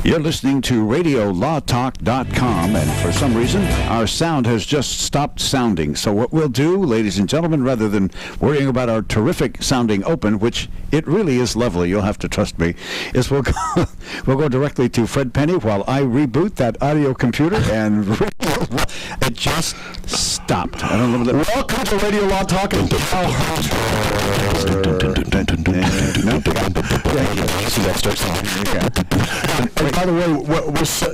You're listening to RadioLawTalk.com, and for some reason, our sound has just stopped sounding. So what we'll do, ladies and gentlemen, rather than worrying about our terrific sounding open, which it really is lovely, you'll have to trust me, is we'll go directly to Fred Penny while I reboot that audio computer, and it just stopped. I don't know. Welcome to Radio Law Talk. And by the way,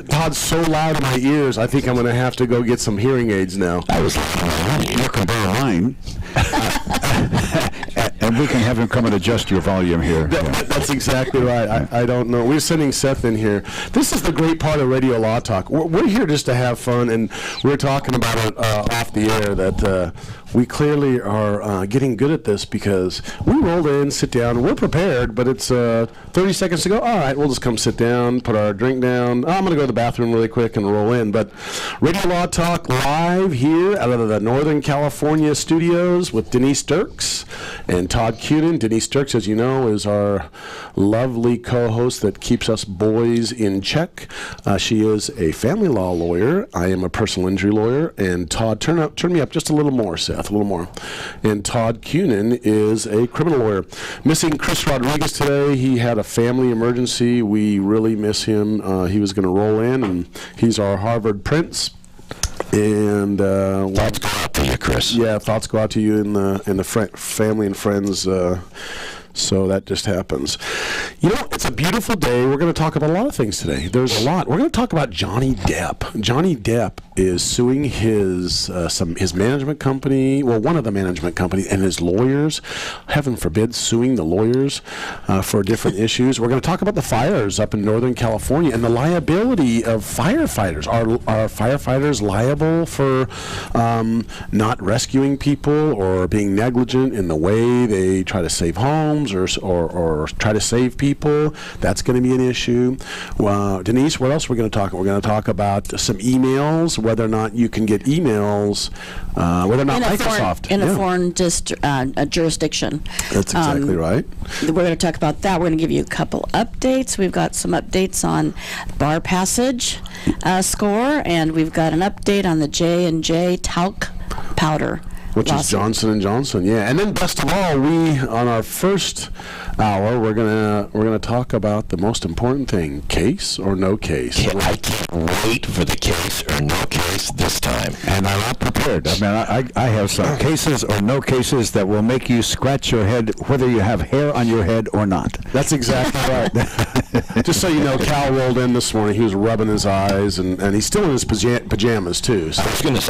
Todd's so loud in my ears, I think I'm going to have to go get some hearing aids now. I was like, you can borrow mine. And we can have him come and adjust your volume here. That's exactly right. I don't know. We're sending Seth in here. This is the great part of Radio Law Talk. We're here just to have fun, and we're talking about it off the air that we clearly are getting good at this because we rolled in, sit down, we're prepared, but it's 30 seconds to go. All right, we'll just come sit down, put our drink down. I'm going to go to the bathroom really quick and roll in. But Radio Law Talk live here out of the Northern California studios with Denise Dirks and Todd Cunin. Denise Dirks, as you know, is our lovely co-host that keeps us boys in check. She is a family law lawyer. I am a personal injury lawyer. And Todd, turn me up just a little more, Seth, a little more. And Todd Cunin is a criminal lawyer. Missing Chris Rodriguez today. He had a family emergency. We really miss him. He was going to roll in, and he's our Harvard Prince. And thoughts go out to you, Chris. Yeah, thoughts go out to you in the family and friends. So that just happens. You know, it's a beautiful day. We're going to talk about a lot of things today. There's a lot. We're going to talk about Johnny Depp. Johnny Depp is suing his management company, well, one of the management companies, and his lawyers. Heaven forbid, suing the lawyers for different issues. We're going to talk about the fires up in Northern California and the liability of firefighters. Are firefighters liable for not rescuing people or being negligent in the way they try to save homes or try to save people? That's going to be an issue. Denise, what else are we going to talk about? We're going to talk about some emails, whether or not you can get emails, whether or not Microsoft. In a foreign jurisdiction. That's exactly right. We're going to talk about that. We're going to give you a couple updates. We've got some updates on Bar Passage score, and we've got an update on the J&J Talc powder. Which is Johnson & Johnson, yeah. And then best of all, on our first hour, we're gonna talk about the most important thing: case or no case. I can't wait for the case or no case this time. And I'm not prepared. I mean, I have some cases or no cases that will make you scratch your head whether you have hair on your head or not. That's exactly right. Just so you know, Cal rolled in this morning. He was rubbing his eyes, and he's still in his pajamas too. So. I was gonna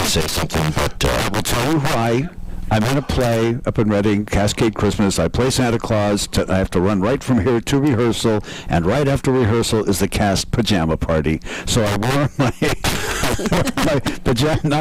say something, but I will tell you why. I'm in a play up in Reading, Cascade Christmas. I play Santa Claus. I have to run right from here to rehearsal, and right after rehearsal is the cast pajama party. So I wore my pajamas. They're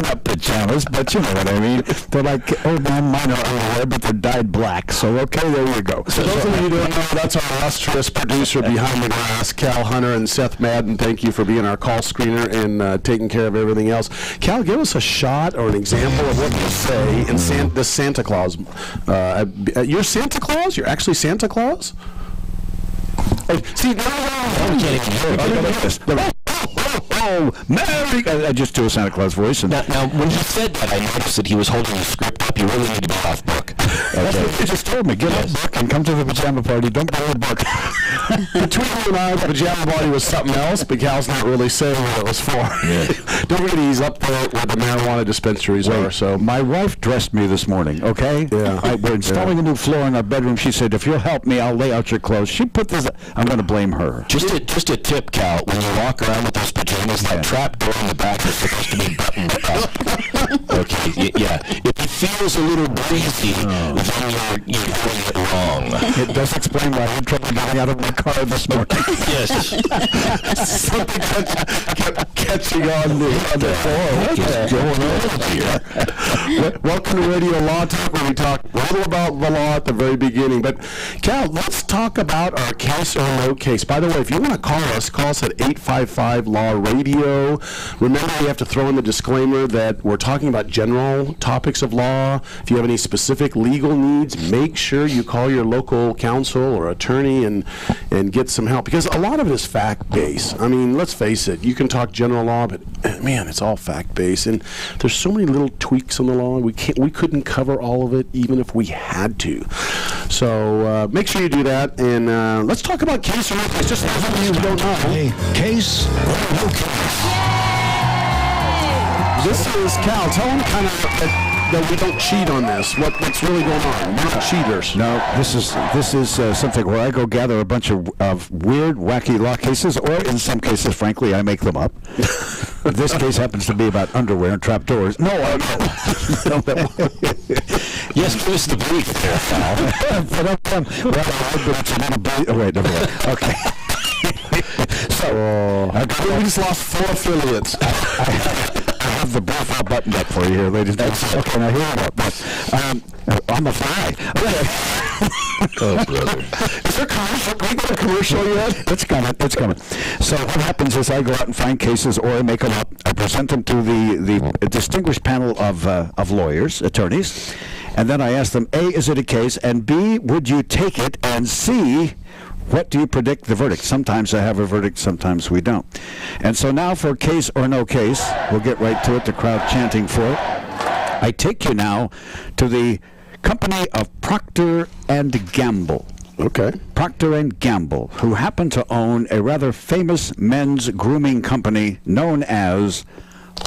not pajamas, but you know what I mean. They're like old man minor underwear, but they're dyed black. So okay, there you go. So those of you who don't know, that's our illustrious producer behind the glass, Cal Hunter and Seth Madden. Thank you for being our call screener and taking care of everything else. Cal, give us a shot or an example of what you say in the Santa Claus. You're Santa Claus? You're actually Santa Claus? See, Merry! I just do a Santa Claus voice. And now, when he said that, I noticed that he was holding the script up. You really need to get off book. That's what you just told me. Get off book and come to the pajama party. Don't borrow a book. Between you and I, the pajama party was something else, but Cal's not really saying what it was for. Yeah. Don't forget he's up there where the marijuana dispensaries are. So my wife dressed me this morning, okay? Yeah. We're installing a new floor in our bedroom. She said, if you'll help me, I'll lay out your clothes. She put this, I'm going to blame her. Just a tip, Cal. When you walk around with those pajamas, that trap door in the back is supposed to be buttoned up. Okay, yeah. If it feels a little breezy, then you're doing it wrong. It does explain why I had trouble getting out of my car this morning. Yes. Something kept catching on the floor. What is going on here? Welcome to Radio Law Talk, where we talk a little about the law at the very beginning. But, Cal, let's talk about our case or no case. By the way, if you want to call us at 855-LAW-RADIO. Remember, you have to throw in the disclaimer that we're talking about general topics of law. If you have any specific legal legal needs, make sure you call your local counsel or attorney and get some help, because a lot of it is fact-based. I mean, let's face it, you can talk general law, but man, it's all fact-based, and there's so many little tweaks in the law. We couldn't cover all of it even if we had to. So make sure you do that, and let's talk about case or no case, just for those of you who don't know. Hey, case or no case? This is Cal. Tell them kind of that we don't cheat on this. What's really going on? We're not cheaters. No, this is something where I go gather a bunch of weird, wacky law cases, or in some cases, frankly, I make them up. This case happens to be about underwear and trapdoors. No, I don't. Yes, give us the brief there, Cal. Wait, never mind. Okay. So, we just lost 4 affiliates. I have the brief all buttoned up for you here, ladies and gentlemen. Okay, now here we go. On the fly. Oh, brother. Is there commercial? Can we get a commercial yet? It's coming. So what happens is I go out and find cases, or I make them up. I present them to the distinguished panel of lawyers, attorneys, and then I ask them, A, is it a case, and B, would you take it, and C, what do you predict the verdict? Sometimes I have a verdict, sometimes we don't. And so now for case or no case, we'll get right to it, the crowd chanting for it. I take you now to the company of Procter & Gamble. Okay. Procter & Gamble, who happen to own a rather famous men's grooming company known as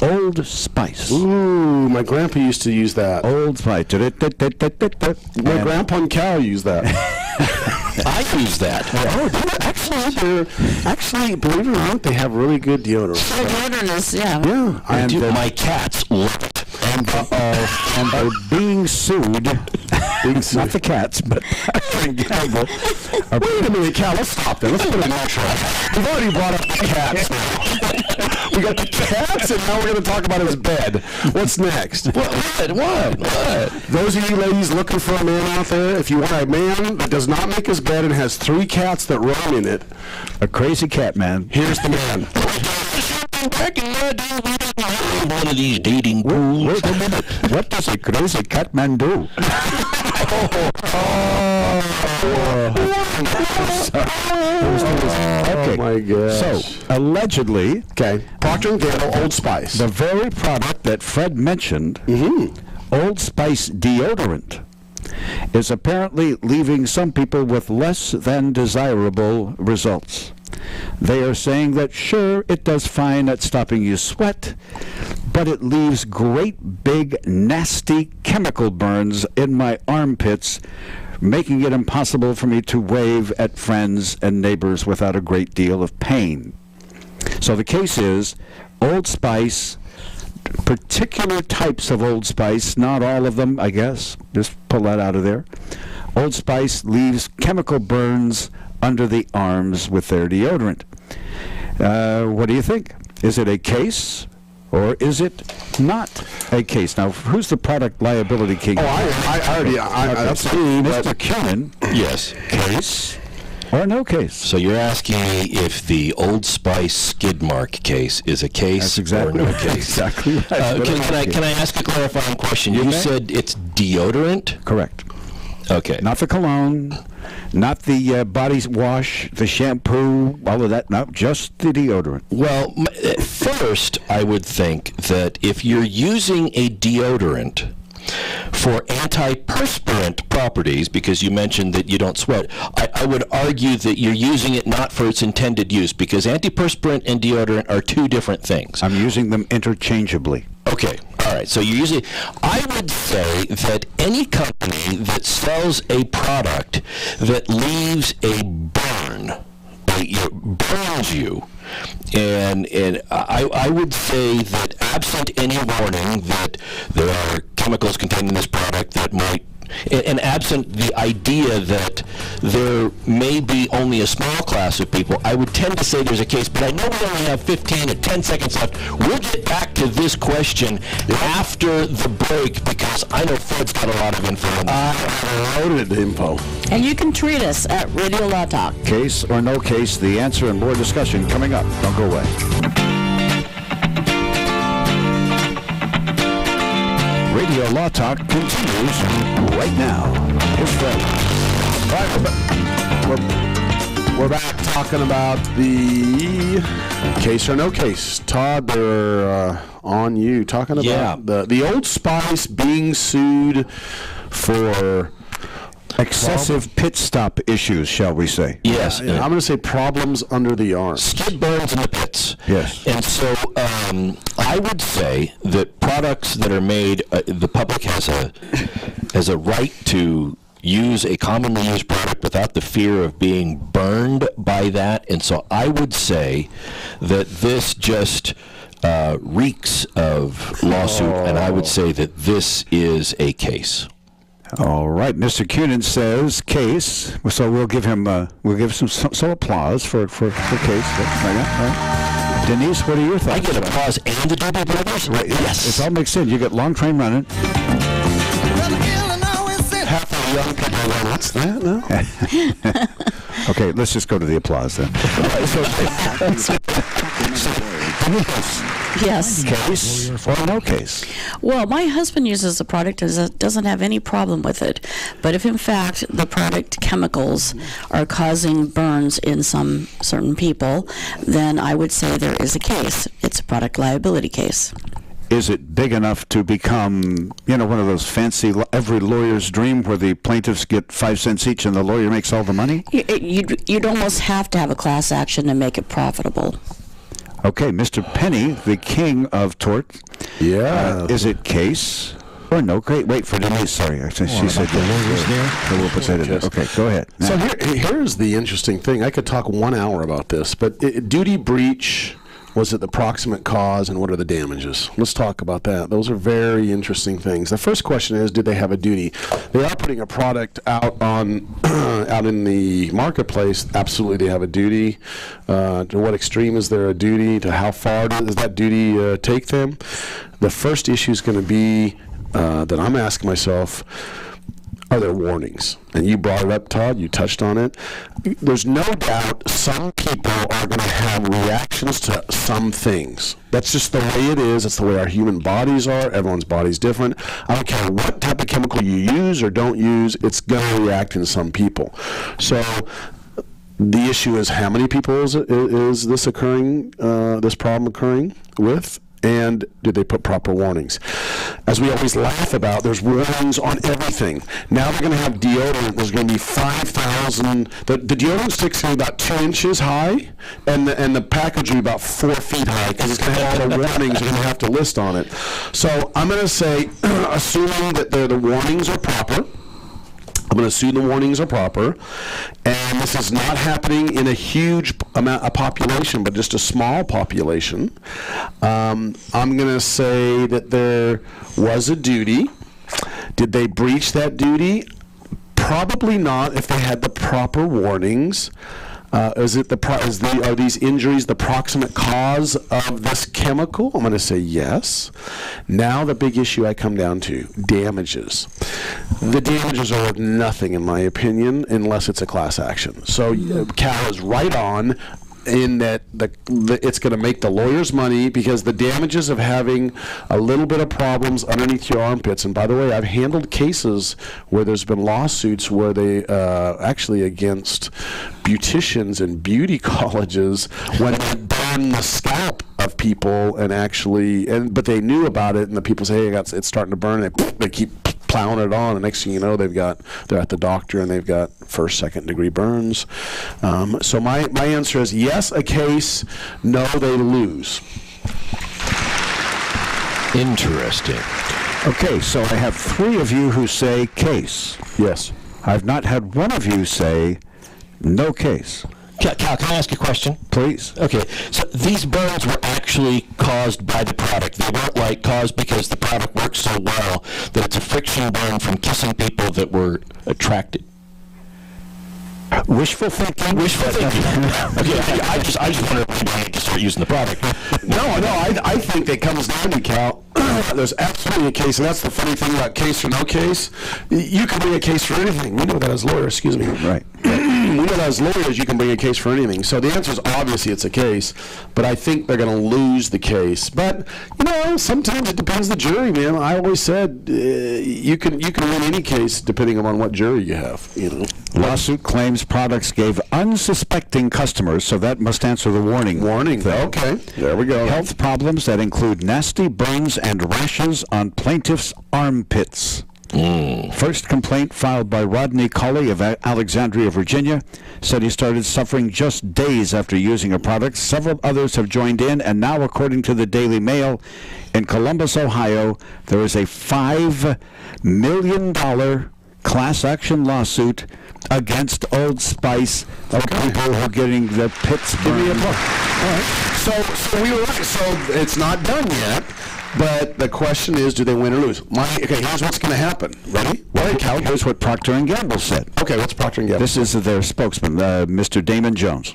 Old Spice. Ooh, my grandpa used to use that. Old Spice. My grandpa and Cal used that. I use that. Actually, believe it or not, they have really good deodorant. So deodorant, yeah. Yeah, I do. My cats love it. And they're being sued. Not the cats, but Procter & Gamble. Wait a minute, Cal, let's stop there. Let's put it in track. We've already brought up the cats. We got the cats, and now we're going to talk about his bed. What's next? What? Those of you ladies looking for a man out there, if you want a man that does not make his bed and has 3 cats that roam in it, A crazy cat man. here's the man. Back in my day, we didn't have one of these dating pools. Wait a minute. What does a crazy cat man do? Oh my gosh. So, allegedly, Okay, Procter & Gamble Old Spice. the very product that Fred mentioned, Old Spice deodorant, is apparently leaving some people with less than desirable results. They are saying that, sure, it does fine at stopping you sweat, but it leaves great big nasty chemical burns in my armpits, making it impossible for me to wave at friends and neighbors without a great deal of pain. So the case is Old Spice, particular types of Old Spice, not all of them, I guess, just pull that out of there. Old Spice leaves chemical burns under the arms with their deodorant. What do you think? Is it a case or is it not a case? Now, who's the product liability king? Oh, that's me, Mr. Cannon. Yes. Case or no case? So you're asking me if the Old Spice skid mark case is a case That's exactly or no right. case? Exactly right. Can I ask a clarifying question? You may. said it's deodorant? Correct. Okay. Not the cologne, not the body wash, the shampoo, all of that. No, just the deodorant. Well, first, I would think that if you're using a deodorant for antiperspirant properties, because you mentioned that you don't sweat, I would argue that you're using it not for its intended use, because antiperspirant and deodorant are 2 different things. I'm using them interchangeably. Okay, all right. So you're using. I would say that any company that sells a product that leaves a burn, burns you, and I would say that absent any warning that there are chemicals contained in this product that might, and absent the idea that there may be only a small class of people, I would tend to say there's a case, but I know we only have 15 or 10 seconds left. We'll get back to this question after the break, because I know Fred's got a lot of info on this. Loaded info. And you can tweet us at Radio Law Talk. Case or no case, the answer and more discussion coming up. Don't go away. Radio Law Talk continues right now. Here's Fred. All right, we're back talking about the case or no case. Todd, they're on you. Talking about the Old Spice being sued for Excessive pit stop issues, shall we say? Yes. I'm going to say problems under the arm. Skid burns in the pits. Yes. And so I would say that products that are made, the public has a right to use a commonly used product without the fear of being burned by that. And so I would say that this just reeks of lawsuit, and I would say that this is a case. All right, Mr. Cunin says case, so we'll give him some applause for case. Right. Denise, what are your thoughts? I get applause and the Doobie Brothers? Right, Yes. it all makes sense. You get Long Train Running. Half the young people are going, what's that now? Okay, let's just go to the applause then. Yes. Case or no case? Well, my husband uses the product and doesn't have any problem with it. But if in fact the product chemicals are causing burns in some certain people, then I would say there is a case. It's a product liability case. Is it big enough to become, one of those fancy, every lawyer's dream where the plaintiffs get 5 cents each and the lawyer makes all the money? You'd almost have to have a class action to make it profitable. Okay, Mr. Penny, the king of tort. Yeah. Is it case or no case? Wait for Denise, sorry. She said yes. So we'll put that in there. Okay, go ahead. So here's the interesting thing. I could talk 1 hour about this, but duty breach, was it the proximate cause, and what are the damages? Let's talk about that. Those are very interesting things. The first question is, did they have a duty? They are putting a product out on out in the marketplace. Absolutely, they have a duty. To what extreme is there a duty? To how far does that duty take them? The first issue is going to be that I'm asking myself, are there warnings? And you brought it up, Todd. You touched on it. There's no doubt some people are going to have reactions to some things. That's just the way it is. It's the way our human bodies are. Everyone's body's different. I don't care what type of chemical you use or don't use, it's going to react in some people. So the issue is, how many people is this occurring, this problem occurring with? And did they put proper warnings? As we always laugh about, there's warnings on everything. Now they're going to have deodorant. There's going to be 5,000. The deodorant stick's going to be about 2 inches high, and the package will be about 4 feet high, because it's going to have all the warnings you're going to have to list on it. So I'm going to say, assuming that the warnings are proper, I'm going to assume the warnings are proper, and this is not happening in a huge amount of population, but just a small population. I'm going to say that there was a duty. Did they breach that duty? Probably not, if they had the proper warnings. Are these injuries the proximate cause of this chemical? I'm going to say yes. Now the big issue I come down to, damages. The damages are worth nothing, in my opinion, unless it's a class action. So Cal is right on in that it's going to make the lawyers money, because the damages of having a little bit of problems underneath your armpits, and by the way, I've handled cases where there's been lawsuits where they actually against beauticians and beauty colleges when they burn the scalp of people, but they knew about it, and the people say, hey, it's starting to burn, and they keep plowing it on, and next thing you know, they're at the doctor and they've got 1st, 2nd degree burns. So my answer is yes, a case, no, they lose. Interesting. Okay, so I have 3 of you who say case. Yes. I've not had one of you say no case. Cal, can I ask a question? Please. Okay, so these burns were actually caused by the product. They weren't caused because the product works so well that it's a friction burn from kissing people that were attracted. Wishful thinking? Wishful thinking. Okay, I just wonder if we need to start using the product. No, I think it comes down to, Cal, there's absolutely a case, and that's the funny thing about case or no case. You can bring a case for anything. We know that as lawyers, excuse me. Right. we know as lawyers you can bring a case for anything. So the answer is obviously it's a case, but I think they're going to lose the case. But sometimes it depends the jury, man. I always said you can win any case depending on what jury you have. Lawsuit claims products gave unsuspecting customers, so that must answer the warning. Thing. Okay, there we go. Health problems that include nasty burns and rashes on plaintiff's armpits. First complaint filed by Rodney Colley of Alexandria, Virginia, said he started suffering just days after using a product. Several others have joined in, and now, according to the Daily Mail, in Columbus, Ohio, there is a $5 million class action lawsuit against Old Spice of people who are getting their pits burned. All right. So we were right. So it's not done yet. But the question is, do they win or lose? Okay, here's what's going to happen. Ready? Well, Cal, here's what Procter & Gamble said. Okay, what's Procter & Gamble? This is their spokesman, Mr. Damon Jones.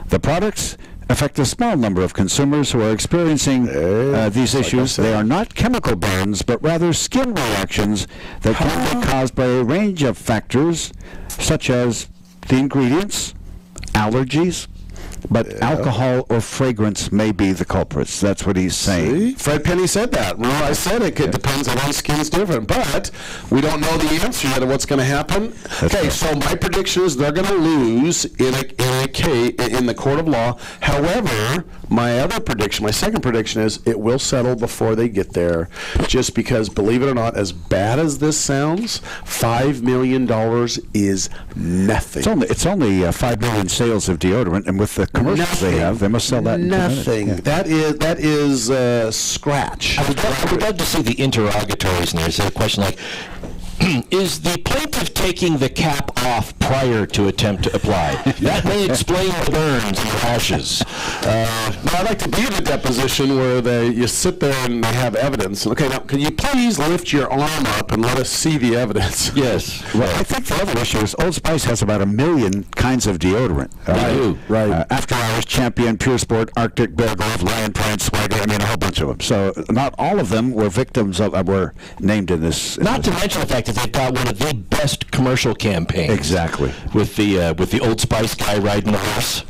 The products affect a small number of consumers who are experiencing these issues. They are not chemical burns, but rather skin reactions that can be caused by a range of factors, such as the ingredients, allergies, but alcohol or fragrance may be the culprits. That's what he's saying. See? Fred Penny said that. Well, I said it depends on everyone's skin's different, but we don't know the answer yet of what's going to happen. Okay, so my prediction is they're going to lose in the court of law. However, my second prediction is it will settle before they get there, just because, believe it or not, as bad as this sounds, $5 million is nothing. It's only 5 million sales of deodorant, and with the commercials they have, they must sell that in 2 minutes. Nothing. Yeah. That is scratch. I would love to see the interrogatories in there. So a question like, is the plaintiff taking the cap off prior to attempt to apply? That may explain the burns and the rashes. I'd like to be in a deposition where you sit there and they have evidence. Okay, now, can you please lift your arm up and let us see the evidence? Yes. Well, I think the other issue is Old Spice has about 1 million kinds of deodorant. They do. Right. After Hours, Champion, Pure Sport, Arctic, Bear Glove, Lion Pride, Swagger, a whole bunch of them. So not all of them were victims of, were named in this. Not to mention the fact that they've got one of the best commercial campaigns. Exactly. With the Old Spice guy riding the horse.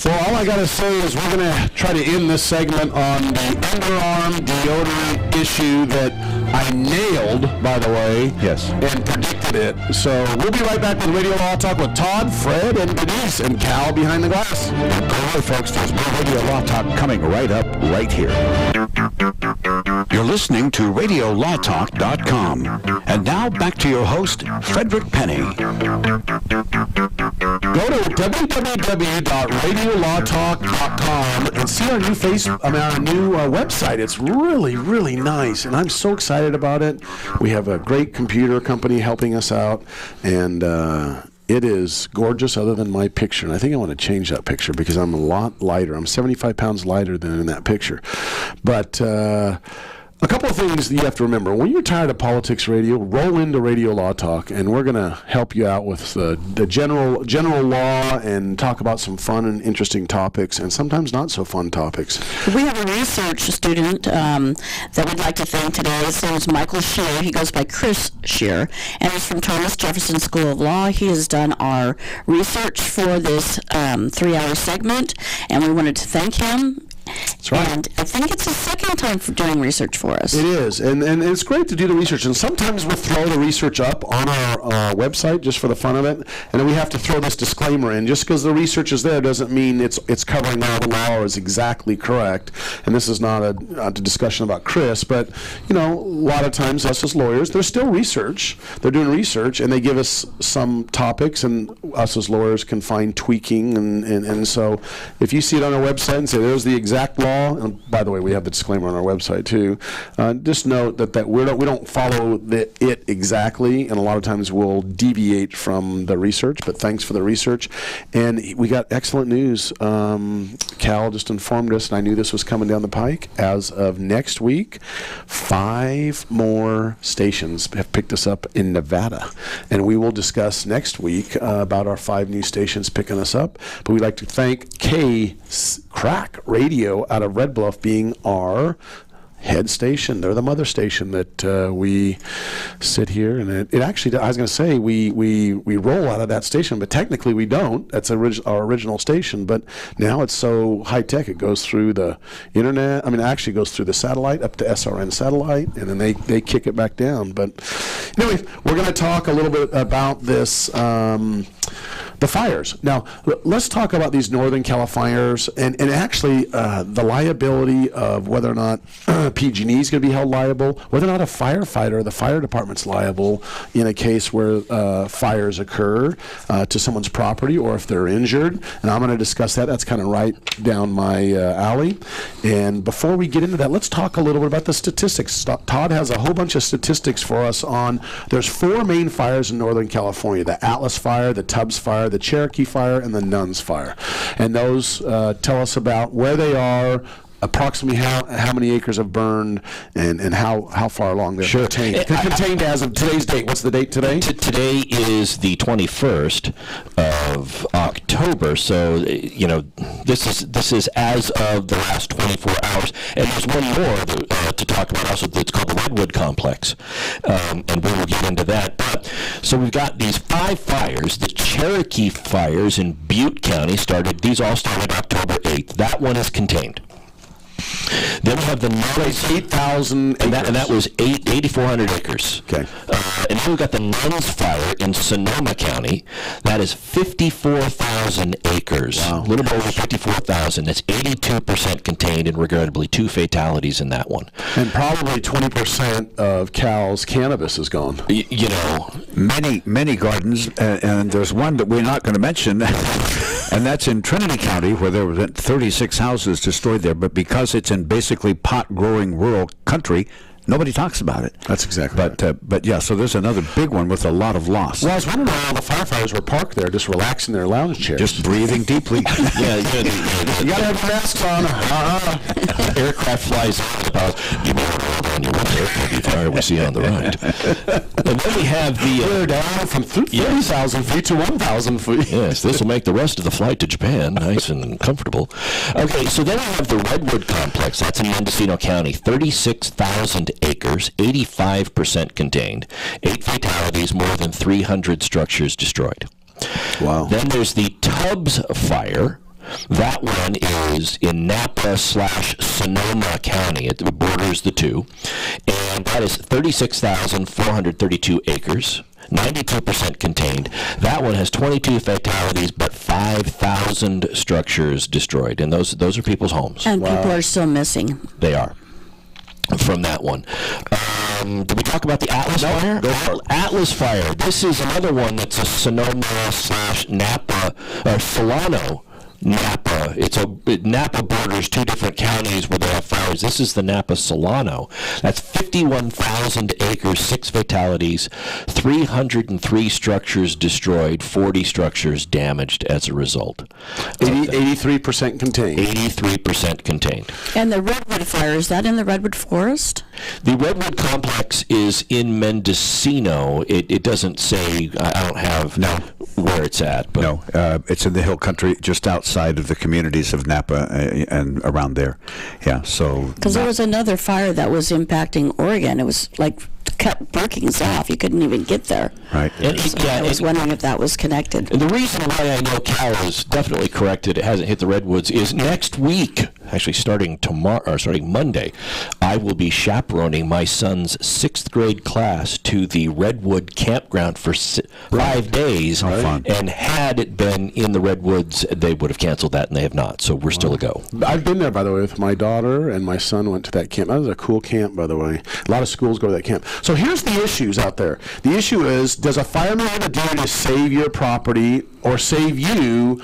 All I got to say is we're going to try to end this segment on the underarm deodorant issue that I nailed, by the way. Yes. And predicted it. So we'll be right back with Radio Law Talk with Todd, Fred, and Denise, and Cal behind the glass. All right, folks, there's more Radio Law Talk coming right up, right here. You're listening to RadioLawTalk.com. And now back to your host, Frederick Penny. Go to www.radiolawtalk.com and see our new website. It's really, really nice, and I'm so excited about it. We have a great computer company helping us out, and it is gorgeous other than my picture. And I think I want to change that picture because I'm a lot lighter. I'm 75 pounds lighter than in that picture. But a couple of things that you have to remember. When you're tired of politics radio, roll into Radio Law Talk, and we're going to help you out with the general law and talk about some fun and interesting topics, and sometimes not so fun topics. We have a research student that we'd like to thank today. His name is Michael Shear. He goes by Chris Shear, and he's from Thomas Jefferson School of Law. He has done our research for this 3-hour segment, and we wanted to thank him. That's right. And I think it's the second time for doing research for us. It is, and it's great to do the research. And sometimes we'll throw the research up on our website just for the fun of it, and then we have to throw this disclaimer in. Just because the research is there doesn't mean it's covering all the law or is exactly correct. And this is not a discussion about Chris, but a lot of times us as lawyers, there's still research. They're doing research, and they give us some topics, and us as lawyers can find tweaking. And so if you see it on our website and say there's the exact law, and by the way, we have the disclaimer on our website too. Just note that we don't follow it exactly, and a lot of times we'll deviate from the research. But thanks for the research, and we got excellent news. Cal just informed us, and I knew this was coming down the pike. As of next week, 5 more stations have picked us up in Nevada, and we will discuss next week about our 5 new stations picking us up. But we'd like to thank Crack Radio out of Red Bluff being our head station. They're the mother station that we sit here, and it actually, I was going to say, we roll out of that station, but technically we don't. That's our original station, but now it's so high-tech, it goes through the internet. I mean, it actually goes through the satellite up to SRN satellite, and then they kick it back down. But anyway, we're going to talk a little bit about this, the fires. Now, let's talk about these Northern California fires, and actually the liability of whether or not PG&E is going to be held liable, whether or not a firefighter or the fire department's liable in a case where fires occur to someone's property, or if they're injured. And I'm going to discuss that. That's kind of right down my alley. And before we get into that, let's talk a little bit about the statistics. Todd has a whole bunch of statistics for us on, there's 4 main fires in Northern California: the Atlas Fire, the Tubbs Fire, the Cherokee Fire, and the Nuns Fire. And those tell us about where they are, approximately how many acres have burned, and how far along they're contained. Contained as of today's date. What's the date today? Today is the 21st of October, so this is as of the last 24 hours. And there's one more to talk about also that's called the Redwood Complex, and we will get into that. But so we've got these 5 fires. The Cherokee fires in Butte County these all started October 8th. That one is contained. Then we have the Nuns, 8,000 and that was 8,400 acres. Okay. And then we've got the Nuns Fire in Sonoma County. That is 54,000 acres. Wow. A little bit over 54,000. That's 82% contained, and regrettably 2 fatalities in that one. And probably 20% of Cal's cannabis is gone. Many gardens, and there's one that we're not going to mention, and that's in Trinity County, where there were 36 houses destroyed there, but because it's in basically pot-growing rural country, nobody talks about it. That's exactly right. But yeah, so there's another big one with a lot of loss. Well, I was wondering why all the firefighters were parked there, just relaxing their lounge chairs. Just breathing deeply. You gotta have your masks on. Aircraft flies about. You may want to hold on your one aircraft fire we see on the right. And then we have We're down from 30,000 feet to 1,000 feet. Yes, this will make the rest of the flight to Japan nice and comfortable. Okay, so then we have the Redwood Complex. That's in Mendocino County. 36,000 acres, 85% contained. 8 fatalities, more than 300 structures destroyed. Wow. Then there's the Tubbs Fire. That one is in Napa/Sonoma County. It borders the two. And that is 36,432 acres. 92% contained. That one has 22 fatalities, but 5,000 structures destroyed. And those are people's homes. And people are still missing. They are. From that one. Did we talk about the Atlas Fire? Go for it. Atlas Fire. This is another one that's a Sonoma/Napa, or Solano. Napa. Napa borders 2 different counties where they have fires. This is the Napa Solano. That's 51,000 acres, 6 fatalities, 303 structures destroyed, 40 structures damaged as a result. 83% contained. 83% contained. And the Redwood Fire, is that in the Redwood Forest? The Redwood Complex is in Mendocino. It doesn't say, I don't have where it's at. But No, it's in the hill country just outside of the communities of Napa and around there. Yeah, so... Because there was another fire that was impacting Oregon. It was like cut Brookings off. You couldn't even get there. Right. I was wondering if that was connected. And the reason why I know Cal is definitely corrected, it hasn't hit the Redwoods, is next week, actually starting Monday, I will be chaperoning my son's 6th grade class to the Redwood campground for 5 days. Oh, fun. And had it been in the Redwoods, they would have canceled that, and they have not. So we're still a go. I've been there, by the way, with my daughter, and my son went to that camp. That was a cool camp, by the way. A lot of schools go to that camp. So here's the issues out there. The issue is, does a fireman have a duty to save your property or save you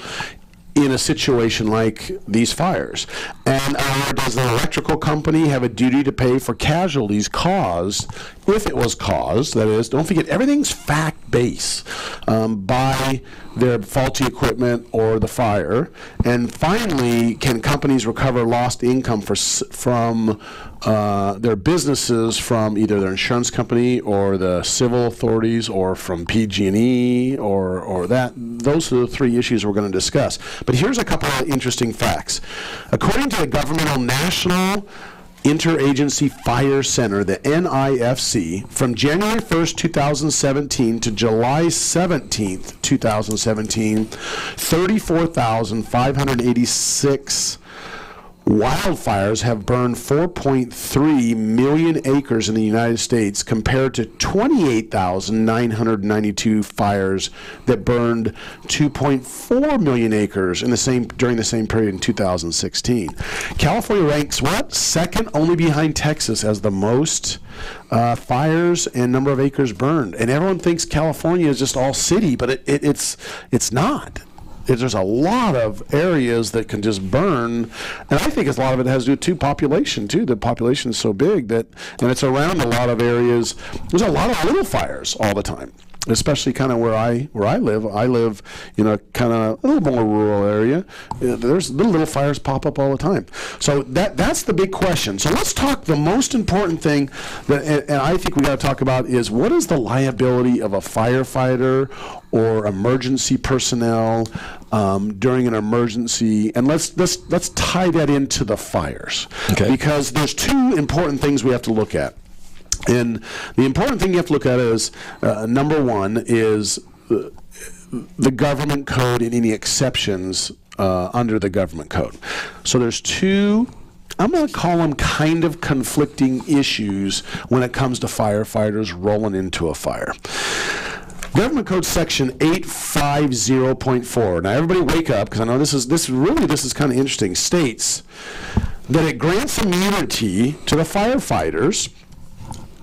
in a situation like these fires? And does the electrical company have a duty to pay for casualties caused, if it was caused, that is, don't forget, everything's fact-based, by their faulty equipment or the fire? And finally, can companies recover lost income from their businesses from either their insurance company or the civil authorities or from PG&E or that? Those are the 3 issues we're going to discuss. But here's a couple of interesting facts. According to the Governmental National Interagency Fire Center, the NIFC, from January 1st, 2017 to July 17th, 2017, 34,586 wildfires have burned 4.3 million acres in the United States, compared to 28,992 fires that burned 2.4 million acres during the same period in 2016. California ranks what? Second only behind Texas as the most fires and number of acres burned. And everyone thinks California is just all city, but it's not. There's a lot of areas that can just burn, and I think a lot of it has to do with population too. The population is so big and it's around a lot of areas. There's a lot of little fires all the time, especially kind of where I live. I live in a kind of a little more rural area. There's little fires pop up all the time. So that's the big question. So let's talk. The most important thing and I think we got to talk about is, what is the liability of a firefighter or emergency personnel during an emergency? And let's tie that into the fires, okay? Because there's two important things we have to look at. And the important thing you have to look at is, number one is the government code and any exceptions under the government code. So there's two, I'm going to call them kind of conflicting issues when it comes to firefighters rolling into a fire. Government Code Section 850.4. Now everybody wake up, because I know this is kind of interesting. States that it grants immunity to the firefighters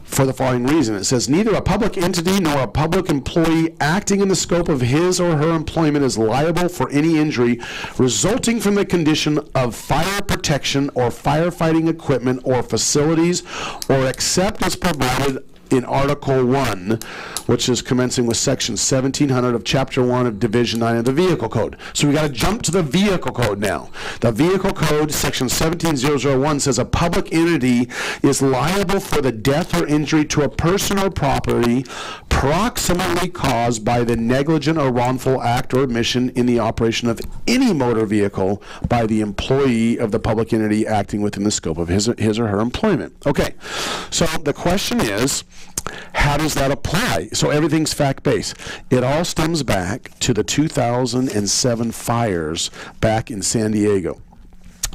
for the following reason. It says, neither a public entity nor a public employee acting in the scope of his or her employment is liable for any injury resulting from the condition of fire protection or firefighting equipment or facilities, or except as provided in Article 1, which is commencing with Section 1700 of Chapter 1 of Division 9 of the Vehicle Code. So we got to jump to the Vehicle Code now. The Vehicle Code, Section 17001, says a public entity is liable for the death or injury to a person or property proximately caused by the negligent or wrongful act or omission in the operation of any motor vehicle by the employee of the public entity acting within the scope of his or her employment. Okay, so the question is, how does that apply? So everything's fact-based. It all stems back to the 2007 fires back in San Diego.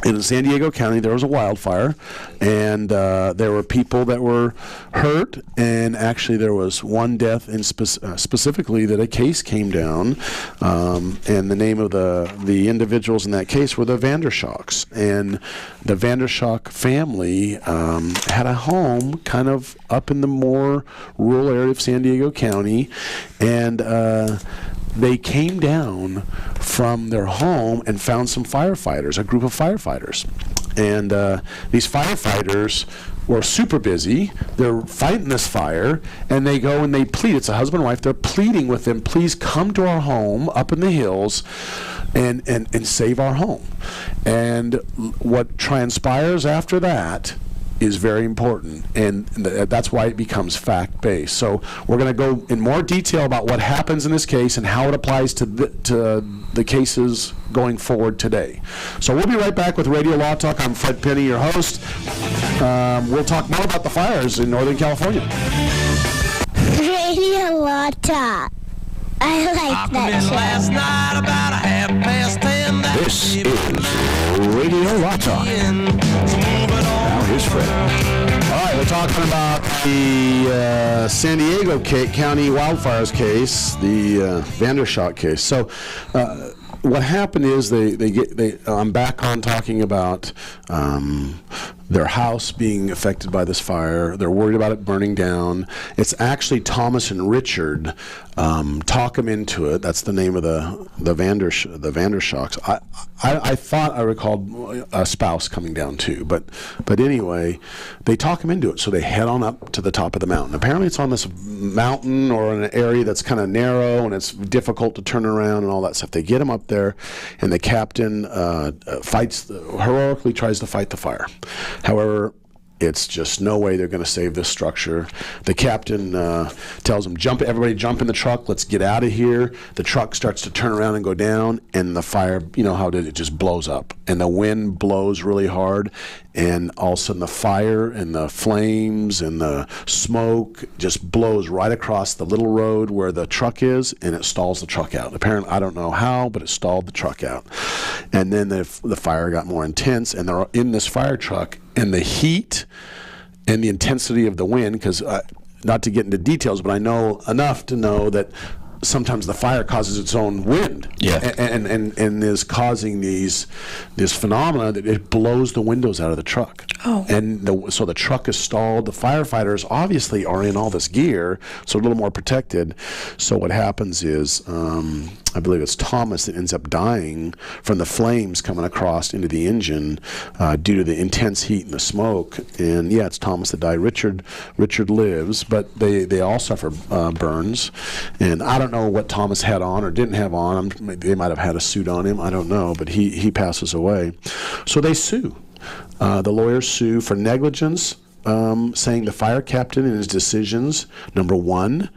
In San Diego County, there was a wildfire, and there were people that were hurt, and actually there was one death, in specifically that a case came down, and the name of the individuals in that case were the Vandershocks. And the Vandershock family had a home kind of up in the more rural area of San Diego County, and they came down from their home and found some firefighters, a group of firefighters. And these firefighters were super busy. They're fighting this fire, and they go and they plead. It's a husband and wife. They're pleading with them, please come to our home up in the hills and save our home. And what transpires after that is very important, and that's why it becomes fact-based. So we're going to go in more detail about what happens in this case and how it applies to the cases going forward today. So we'll be right back with Radio Law Talk. I'm Fred Penny, your host. We'll talk more about the fires in Northern California. Radio Law Talk. I like that show. Last night about 10:30. This is Radio Law Talk. Now here's Fred. All right, we're talking about the San Diego County wildfires case, the Vandershock case. So what happened is I'm back on talking about their house being affected by this fire. They're worried about it burning down. It's actually Thomas and Richard talk them into it. That's the name of the Vandershocks. I thought I recalled a spouse coming down too, but anyway, they talk them into it. So they head on up to the top of the mountain. Apparently, it's on this mountain or in an area that's kind of narrow and it's difficult to turn around and all that stuff. They get them up there, and the captain heroically tries to fight the fire. However, It's just no way they're going to save this structure. The captain tells them, everybody jump in the truck, let's get out of here. The truck starts to turn around and go down, and the fire, you know how it just blows up. And the wind blows really hard, and all of a sudden the fire and the flames and the smoke just blows right across the little road where the truck is, and it stalls the truck out. Apparently, I don't know how, but it stalled the truck out. And then the fire got more intense, and they're in this fire truck, and the heat and the intensity of the wind, because not to get into details, but I know enough to know that sometimes the fire causes its own wind, and is causing this phenomena that it blows the windows out of the truck. And so the truck is stalled. The firefighters obviously are in all this gear, so a little more protected. So what happens is, I believe it's Thomas that ends up dying from the flames coming across into the engine due to the intense heat and the smoke. And yeah, it's Thomas that died. Richard lives, but they all suffer burns. And I don't know what Thomas had on or didn't have on. They might have had a suit on him. I don't know, but he passes away. So they sue. The lawyers sue for negligence, saying the fire captain in his decisions, number one,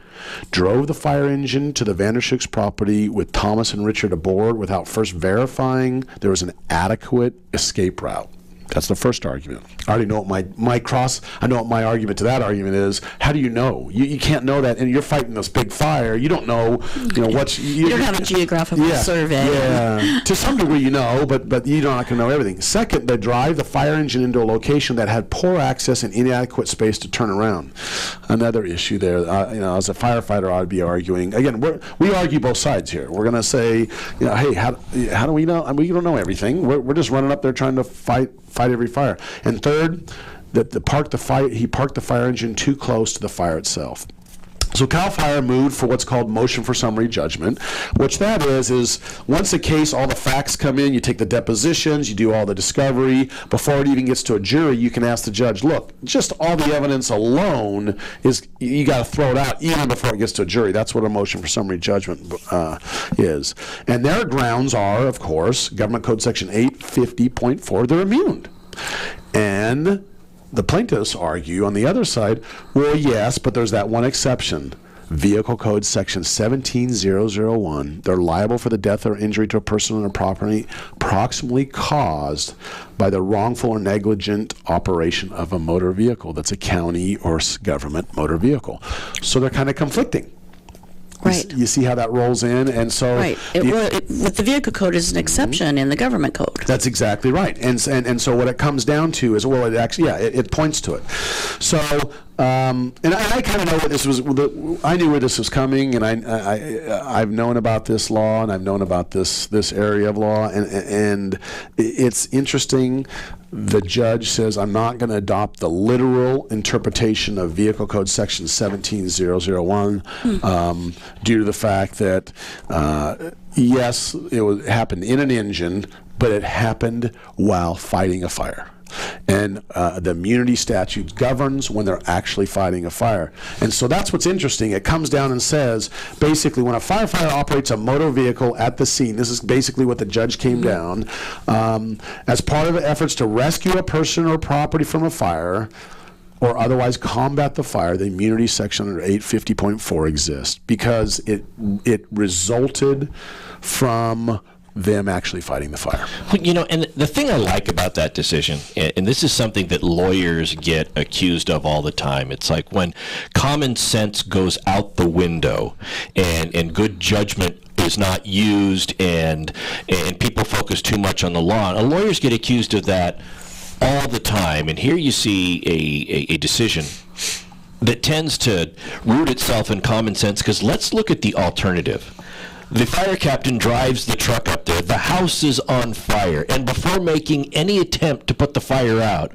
drove the fire engine to the Vandershoek's property with Thomas and Richard aboard without first verifying there was an adequate escape route. That's the first argument. I already know what I know what my argument to that argument is. How do you know? You can't know that, and you're fighting this big fire. You don't know, what's... You don't have a geographical survey. Yeah, to some degree you know, but you're not going to know everything. Second, they drive the fire engine into a location that had poor access and inadequate space to turn around. Another issue there, as a firefighter, I'd be arguing. Again, we argue both sides here. We're going to say, hey, how do we know? I mean, we don't know everything. We're just running up there trying to fight every fire. And third, that he parked the fire engine too close to the fire itself. So CAL FIRE moved for what's called motion for summary judgment, which that is once a case, all the facts come in, you take the depositions, you do all the discovery. Before it even gets to a jury, you can ask the judge, look, just all the evidence alone you got to throw it out even before it gets to a jury. That's what a motion for summary judgment is. And their grounds are, of course, Government Code Section 850.4, they're immune. And the plaintiffs argue on the other side, well, yes, but there's that one exception. Vehicle Code Section 17001, they're liable for the death or injury to a person or property proximately caused by the wrongful or negligent operation of a motor vehicle that's a county or government motor vehicle. So they're kind of conflicting. Right. You see how that rolls in, and so right. With the vehicle code is an exception in the government code. That's exactly right, and so what it comes down to is, well, it points to it. So, and I kind of know what this was. I knew where this was coming, and I've known about this law, and I've known about this area of law, and it's interesting. The judge says, I'm not going to adopt the literal interpretation of Vehicle Code Section 17001 due to the fact that, yes, it happened in an engine, but it happened while fighting a fire. And the immunity statute governs when they're actually fighting a fire. And so that's what's interesting. It comes down and says, basically, when a firefighter operates a motor vehicle at the scene, this is basically what the judge came down, as part of efforts to rescue a person or property from a fire, or otherwise combat the fire, the immunity section under 850.4 exists because it resulted from them actually fighting the fire. And the thing I like about that decision, and this is something that lawyers get accused of all the time, it's like when common sense goes out the window and good judgment is not used and people focus too much on the law. And lawyers get accused of that all the time. And here you see a decision that tends to root itself in common sense, because let's look at the alternative. The fire captain drives the truck up there. The house is on fire. And before making any attempt to put the fire out,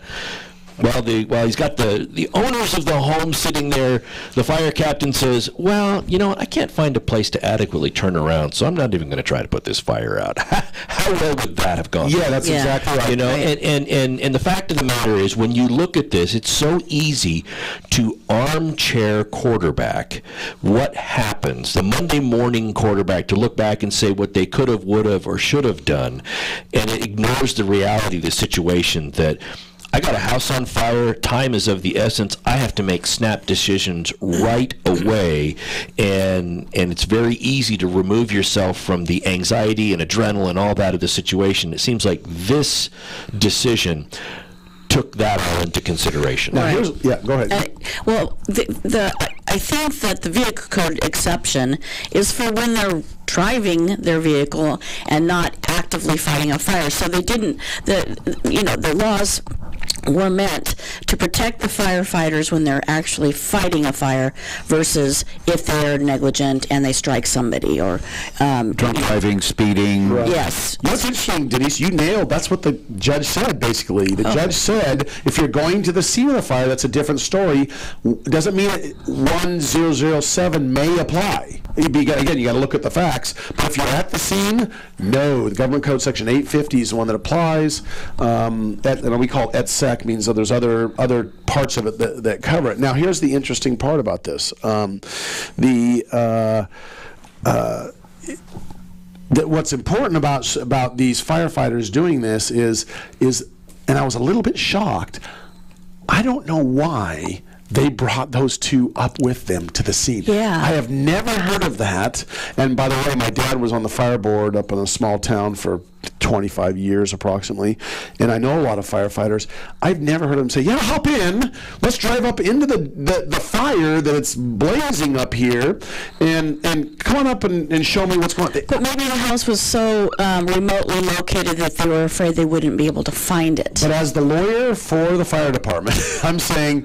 while he's got the owners of the home sitting there, the fire captain says, well, I can't find a place to adequately turn around, so I'm not even going to try to put this fire out. How well would that have gone? Yeah, that's exactly right. And the fact of the matter is, when you look at this, it's so easy to armchair quarterback what happens, the Monday morning quarterback, to look back and say what they could have, would have, or should have done, and it ignores the reality of the situation that I got a house on fire. Time is of the essence. I have to make snap decisions right away, and it's very easy to remove yourself from the anxiety and adrenaline and all that of the situation. It seems like this decision took that all into consideration. Now, go ahead. I think that the vehicle code exception is for when they're driving their vehicle and not actively fighting a fire. So they didn't. The laws were meant to protect the firefighters when they're actually fighting a fire versus if they're negligent and they strike somebody or drunk driving, speeding. Right. Yes. That's interesting, Denise. You nailed. That's what the judge said. Basically, the judge said if you're going to the scene of the fire, that's a different story. Doesn't mean 1007 may apply. Again, you got to look at the facts. But if you're at the scene, no. The Government Code Section 850 is the one that applies. And we call it ETSEC, means that there's other parts of it that cover it. Now, here's the interesting part about this. What's important about these firefighters doing this is, and I was a little bit shocked, I don't know why they brought those two up with them to the scene. Yeah. I have never heard of that. And by the way, my dad was on the fire board up in a small town for 25 years approximately, and I know a lot of firefighters. I've never heard them say, yeah, hop in, let's drive up into the fire that it's blazing up here, and come on up and show me what's going on. But maybe the house was so remotely located that they were afraid they wouldn't be able to find it. But as the lawyer for the fire department, I'm saying,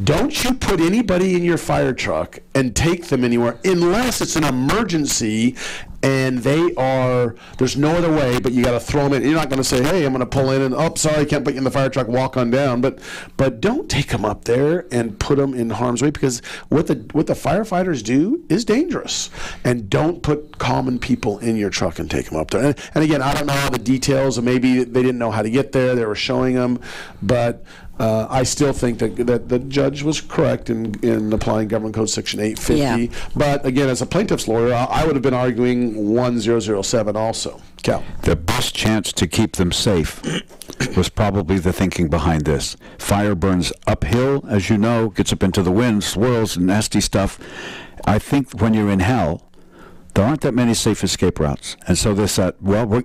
don't you put anybody in your fire truck and take them anywhere unless it's an emergency and there's no other way, but you got to throw them in. You're not going to say, hey, I'm going to pull in and, oh, sorry, I can't put you in the fire truck, walk on down. But don't take them up there and put them in harm's way, because what the firefighters do is dangerous. And don't put common people in your truck and take them up there. And again, I don't know all the details, and maybe they didn't know how to get there. They were showing them, but I still think that the judge was correct in applying Government Code Section 850. Yeah. But again, as a plaintiff's lawyer, I would have been arguing 1007 also. Cal. The best chance to keep them safe was probably the thinking behind this. Fire burns uphill, as you know, gets up into the wind, swirls, nasty stuff. I think when you're in hell, there aren't that many safe escape routes. And so they said, well, we're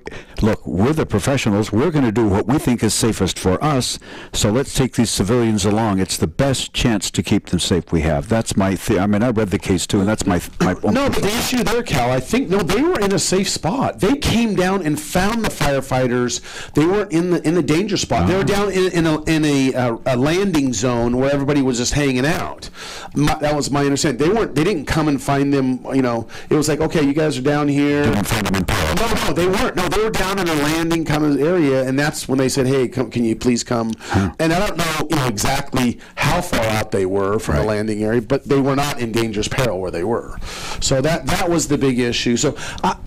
the professionals. We're going to do what we think is safest for us, so let's take these civilians along. It's the best chance to keep them safe we have. That's my I read the case, too, and that's my No, but the issue there, Cal, I think, they were in a safe spot. They came down and found the firefighters. They weren't in the danger spot. They were down in a landing zone where everybody was just hanging out. That was my understanding. They didn't come and find them, It was like, okay, you guys are down here. Didn't find them in peril. No, they weren't. No, they were down in a landing kind of area, and that's when they said, hey, can you please come? And I don't know exactly how far out they were from the landing area, but they were not in dangerous peril where they were. So that was the big issue. So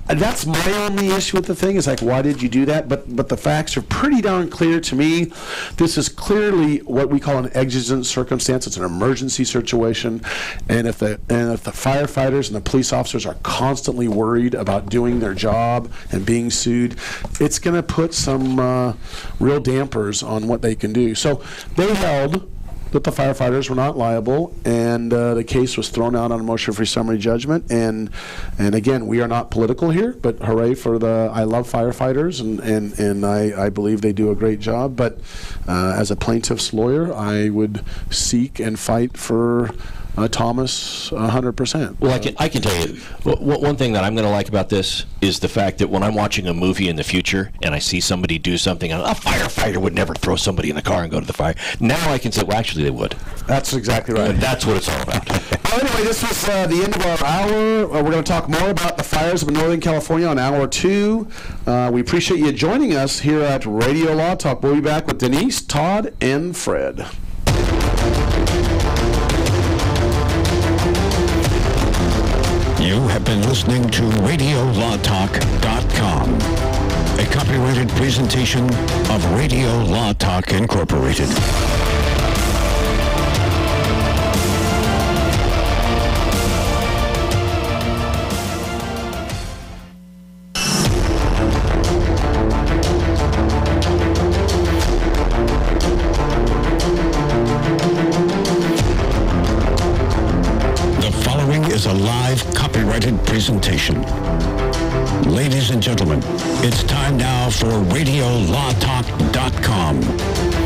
that's my only issue with the thing, is like, why did you do that? But the facts are pretty darn clear to me. This is clearly what we call an exigent circumstance. It's an emergency situation, and if the firefighters and the police officers are constantly worried about doing their job and being sued, it's going to put some real dampers on what they can do. So they held that the firefighters were not liable, and the case was thrown out on a motion for summary judgment. And again, we are not political here, but hooray for I love firefighters, and I believe they do a great job. But as a plaintiff's lawyer, I would seek and fight for Thomas 100%. Well, I can tell you, one thing that I'm going to like about this is the fact that when I'm watching a movie in the future and I see somebody do something, a firefighter would never throw somebody in the car and go to the fire. Now I can say, well, actually they would. That's exactly right. And that's what it's all about. Well, anyway, this was the end of our hour. We're going to talk more about the fires of Northern California on hour 2. We appreciate you joining us here at Radio Law Talk. We'll be back with Denise, Todd, and Fred. You have been listening to RadioLawTalk.com, a copyrighted presentation of Radio Law Talk Incorporated. presentation. Ladies and gentlemen, it's time now for RadioLawTalk.com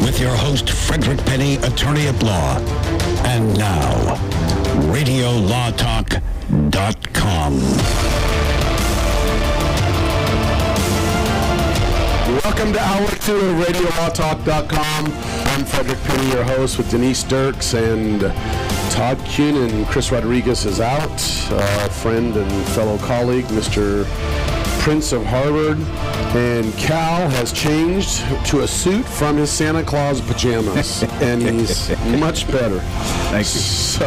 with your host, Frederick Penny, attorney at law. And now, RadioLawTalk.com. Welcome to Hour 2 of RadioLawTalk.com. I'm Frederick Penny, your host, with Denise Dirks and Todd Kuhn, and Chris Rodriguez is out. Our friend and fellow colleague, Mr. Prince of Harvard. And Cal has changed to a suit from his Santa Claus pajamas, and he's much better. Thank you. So,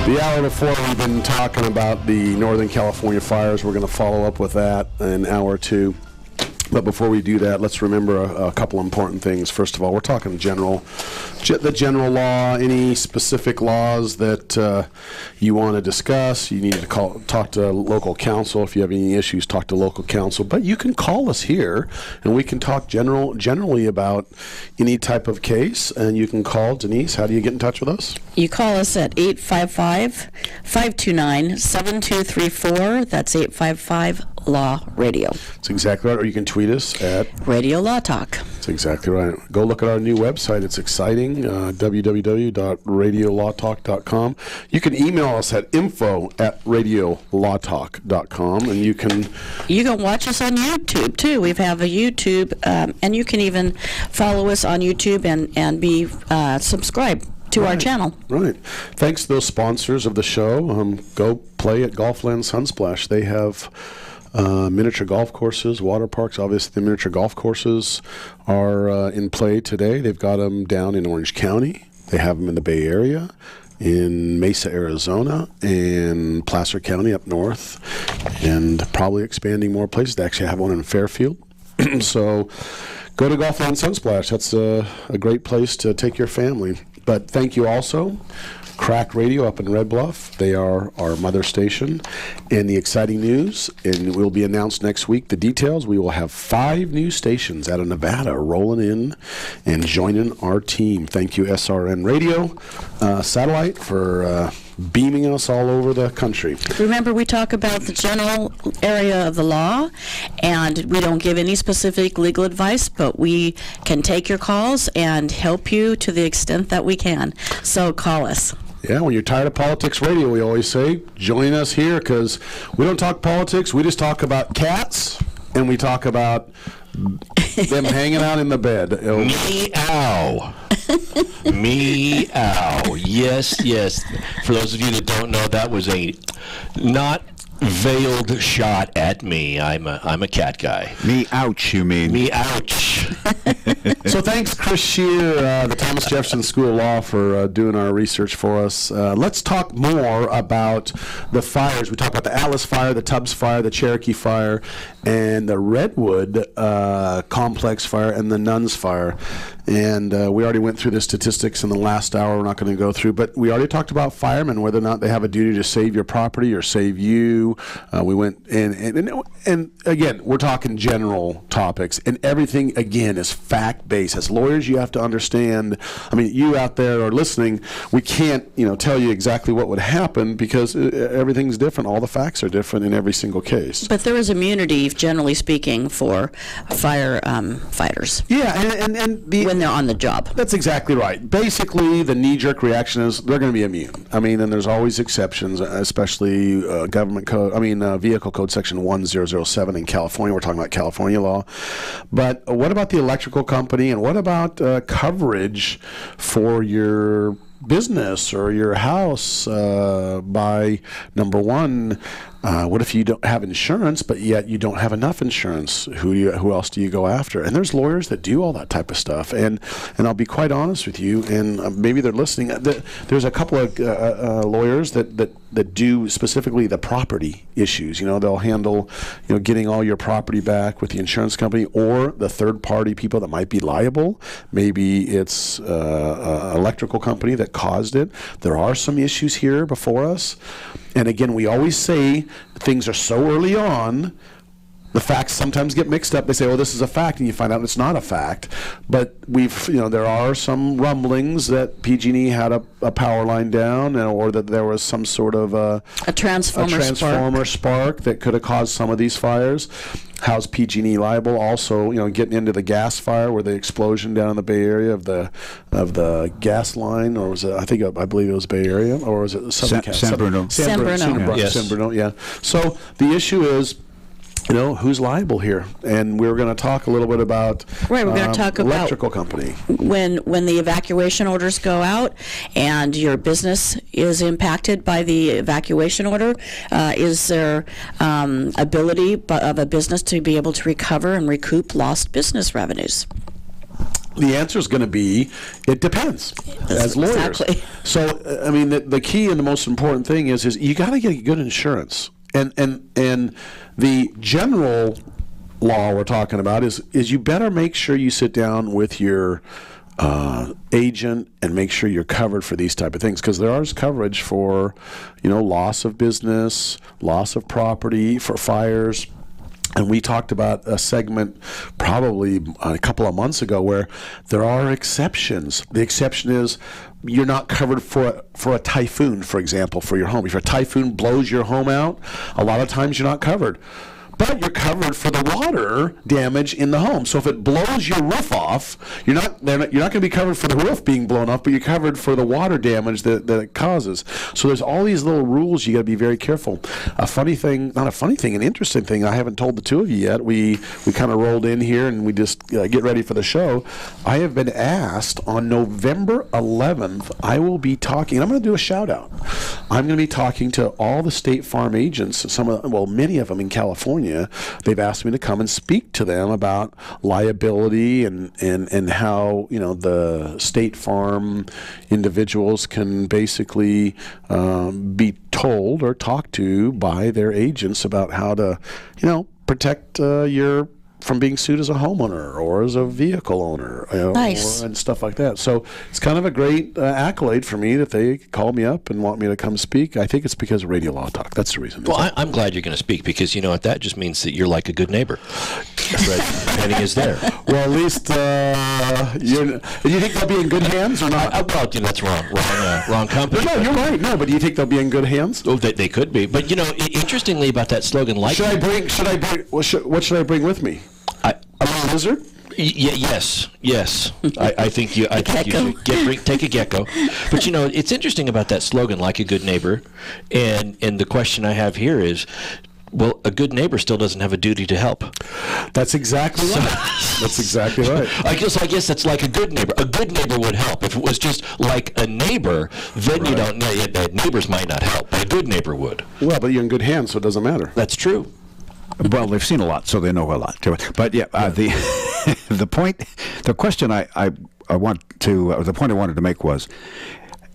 the hour before, we've been talking about the Northern California fires. We're going to follow up with that in hour 2. But before we do that, let's remember a couple important things. First of all, we're talking the general law, any specific laws that you want to discuss. You need to talk to local counsel. If you have any issues, talk to local counsel. But you can call us here, and we can talk generally about any type of case. And you can call, Denise, how do you get in touch with us? You call us at 855-529-7234. That's 855-LAW-RADIO. That's exactly right. Or you can tweet us at Radio Law Talk. That's exactly right. Go look at our new website. It's exciting, www.radiolawtalk.com. You can email us at info@radiolawtalk.com, and you can watch us on YouTube, too. We have a YouTube, and you can even follow us on YouTube and be subscribed to our channel. Right. Thanks to those sponsors of the show. Go play at Golfland Sunsplash. They have miniature golf courses, water parks. Obviously, the miniature golf courses are in play today. They've got them down in Orange County. They have them in the Bay Area, in Mesa, Arizona, and Placer County up north, and probably expanding more places. They actually have one in Fairfield. So go to Golfland Sunsplash. That's a great place to take your family. But thank you also, Crack Radio up in Red Bluff. They are our mother station. And the exciting news, and will be announced next week, the details, we will have 5 new stations out of Nevada rolling in and joining our team. Thank you, SRN Radio Satellite, for beaming us all over the country. Remember, we talk about the general area of the law, and we don't give any specific legal advice, but we can take your calls and help you to the extent that we can. So call us. Yeah, when you're tired of politics radio, we always say, join us here, because we don't talk politics, we just talk about cats, and we talk about them hanging out in the bed. Meow. Meow. Yes, yes. For those of you that don't know, that was a not veiled shot at me. I'm a cat guy. Me ouch, you mean? Me ouch. So thanks, Chris Shear, the Thomas Jefferson School of Law, for doing our research for us. Let's talk more about the fires. We talked about the Atlas Fire, the Tubbs Fire, the Cherokee Fire, and the Redwood Complex Fire, and the Nuns Fire. And we already went through the statistics in the last hour. We're not going to go through, but we already talked about firemen, whether or not they have a duty to save your property or save you. We went and again, we're talking general topics, and everything again is fact-based. As lawyers, you have to understand. I mean, you out there are listening. We can't, tell you exactly what would happen, because everything's different. All the facts are different in every single case. But there is immunity, generally speaking, for fire fighters. Yeah, and when they're on the job. That's exactly right. Basically, the knee-jerk reaction is they're going to be immune. I mean, and there's always exceptions, especially Vehicle Code Section 1007 in California. We're talking about California law. But what about the electrical company, and what about coverage for your business or your house by, number one, what if you don't have insurance, but yet you don't have enough insurance? Who else do you go after? And there's lawyers that do all that type of stuff. And I'll be quite honest with you, and maybe they're listening. There's a couple of lawyers that do specifically the property issues. They'll handle, getting all your property back with the insurance company or the third-party people that might be liable. Maybe it's an electrical company that caused it. There are some issues here before us. And again, we always say things are so early on, the facts sometimes get mixed up. They say, "Oh, this is a fact," and you find out it's not a fact. But there are some rumblings that PG&E had a power line down, or that there was some sort of a transformer spark that could have caused some of these fires. How's PG&E liable? Also, getting into the gas fire, where the explosion down in the Bay Area of the gas line, or was it? I believe it was Bay Area, or was it San Bruno? San Bruno. Yes. San Bruno. Yeah. So the issue is, who's liable here? And we're going to talk a little bit about we're going to talk about electrical company. When the evacuation orders go out and your business is impacted by the evacuation order, is there ability of a business to be able to recover and recoup lost business revenues? The answer is going to be, it depends, as lawyers. Exactly. So, the key and the most important thing is you got to get good insurance. And the general law we're talking about is you better make sure you sit down with your agent and make sure you're covered for these type of things, because there is coverage for loss of business, loss of property, for fires. And we talked about a segment probably a couple of months ago where there are exceptions. The exception is you're not covered for a typhoon, for example, for your home. If a typhoon blows your home out, a lot of times you're not covered. But you're covered for the water damage in the home. So if it blows your roof off, you're not going to be covered for the roof being blown off, but you're covered for the water damage that it causes. So there's all these little rules you got to be very careful. An interesting thing I haven't told the two of you yet. We kind of rolled in here and we just get ready for the show. I have been asked on November 11th, I will be talking, and I'm going to do a shout out. I'm going to be talking to all the State Farm agents, many of them in California. They've asked me to come and speak to them about liability and how the State Farm individuals can basically be told or talked to by their agents about how to protect from being sued as a homeowner or as a vehicle owner, Nice. and stuff like that. So it's kind of a great accolade for me that they called me up and want me to come speak. I think it's because of Radio Law Talk. That's the reason. Well, I'm glad you're going to speak, because what, that just means that you're like a good neighbor. Penny is there. Well, at least you think they'll be in good hands or not? Well, that's wrong company. No, you're right. No, but do you think they'll be in good hands? Oh, they could be. But interestingly about that slogan, what should I bring with me? A lizard? Yes. I think you should take a gecko. But it's interesting about that slogan, like a good neighbor. And the question I have here is, well, a good neighbor still doesn't have a duty to help. That's exactly right. That's exactly right. I guess that's like a good neighbor. A good neighbor would help. If it was just like a neighbor, then you don't know. Neighbors might not help, but a good neighbor would. Well, but you're in good hands, so it doesn't matter. That's true. Well, they've seen a lot, so they know a lot. But the point I wanted to make was,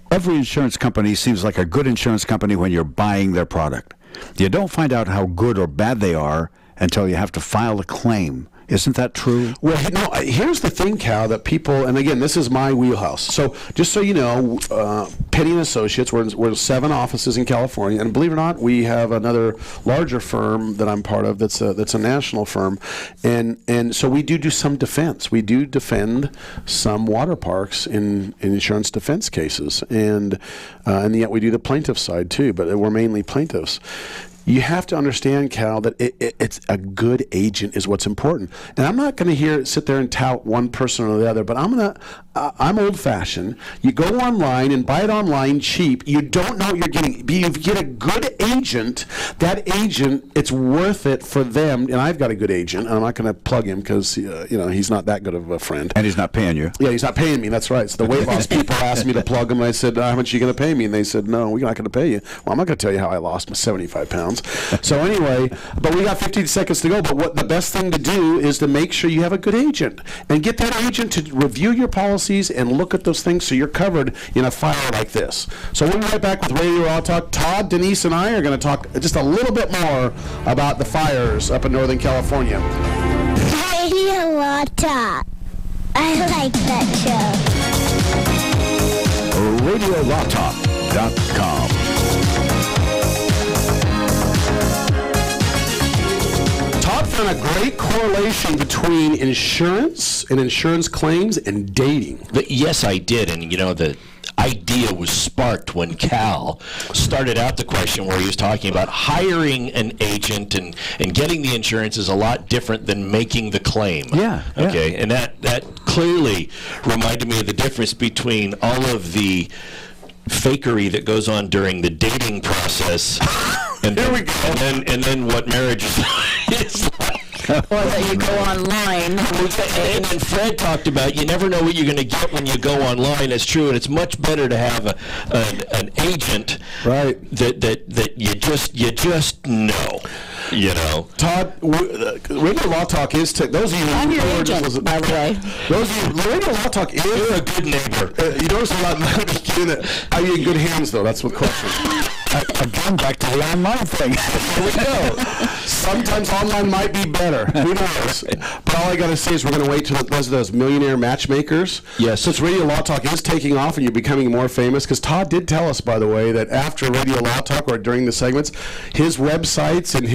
every insurance company seems like a good insurance company when you're buying their product. You don't find out how good or bad they are until you have to file a claim. Isn't that true? Well, here's the thing, Cal, that people, and again, this is my wheelhouse. So just so you know, Penny & Associates, we're 7 offices in California, and believe it or not, we have another larger firm that I'm part of that's a national firm, and so we do some defense. We do defend some water parks in insurance defense cases, and yet we do the plaintiff side too, but we're mainly plaintiffs. You have to understand, Cal, that it's a good agent is what's important. And I'm not going to sit there and tout one person or the other, but I'm old-fashioned. You go online and buy it online cheap. You don't know what you're getting. If you get a good agent, that agent, it's worth it for them. And I've got a good agent, and I'm not going to plug him because he's not that good of a friend. And he's not paying you. Yeah, he's not paying me. That's right. So the weight loss people asked me to plug him, and I said, how much are you going to pay me? And they said, no, we're not going to pay you. Well, I'm not going to tell you how I lost my 75 pounds. So anyway, but we got 15 seconds to go. But what the best thing to do is to make sure you have a good agent and get that agent to review your policies and look at those things so you're covered in a fire like this. So we'll be right back with Radio Law Talk. Todd, Denise, and I are going to talk just a little bit more about the fires up in Northern California. Radio Law Talk. I like that show. RadioLawTalk.com. found a great correlation between insurance and insurance claims and dating. Yes, I did, and the idea was sparked when Cal started out the question where he was talking about hiring an agent and getting the insurance is a lot different than making the claim. Yeah. Okay, and that clearly reminded me of the difference between all of the fakery that goes on during the dating process. And Here we go. And then what marriage is like. Or that you go online. And then Fred talked about you never know what you're going to get when you go online. It's true, and it's much better to have an agent, Right. That you just know. Todd, Radio Law Talk is those of you. I'm your agent, by the way. Those of you, Radio Law Talk is You're a good neighbor. you notice a lot. Are you in good hands though? That's the question. Again, back to the online thing. Here we go. Sometimes online might be better. Who knows? But all I got to say is we're going to wait till those millionaire matchmakers. Yes. Since Radio Law Talk is taking off and you're becoming more famous, because Todd did tell us, by the way, that after Radio Law Talk or during the segments, his websites and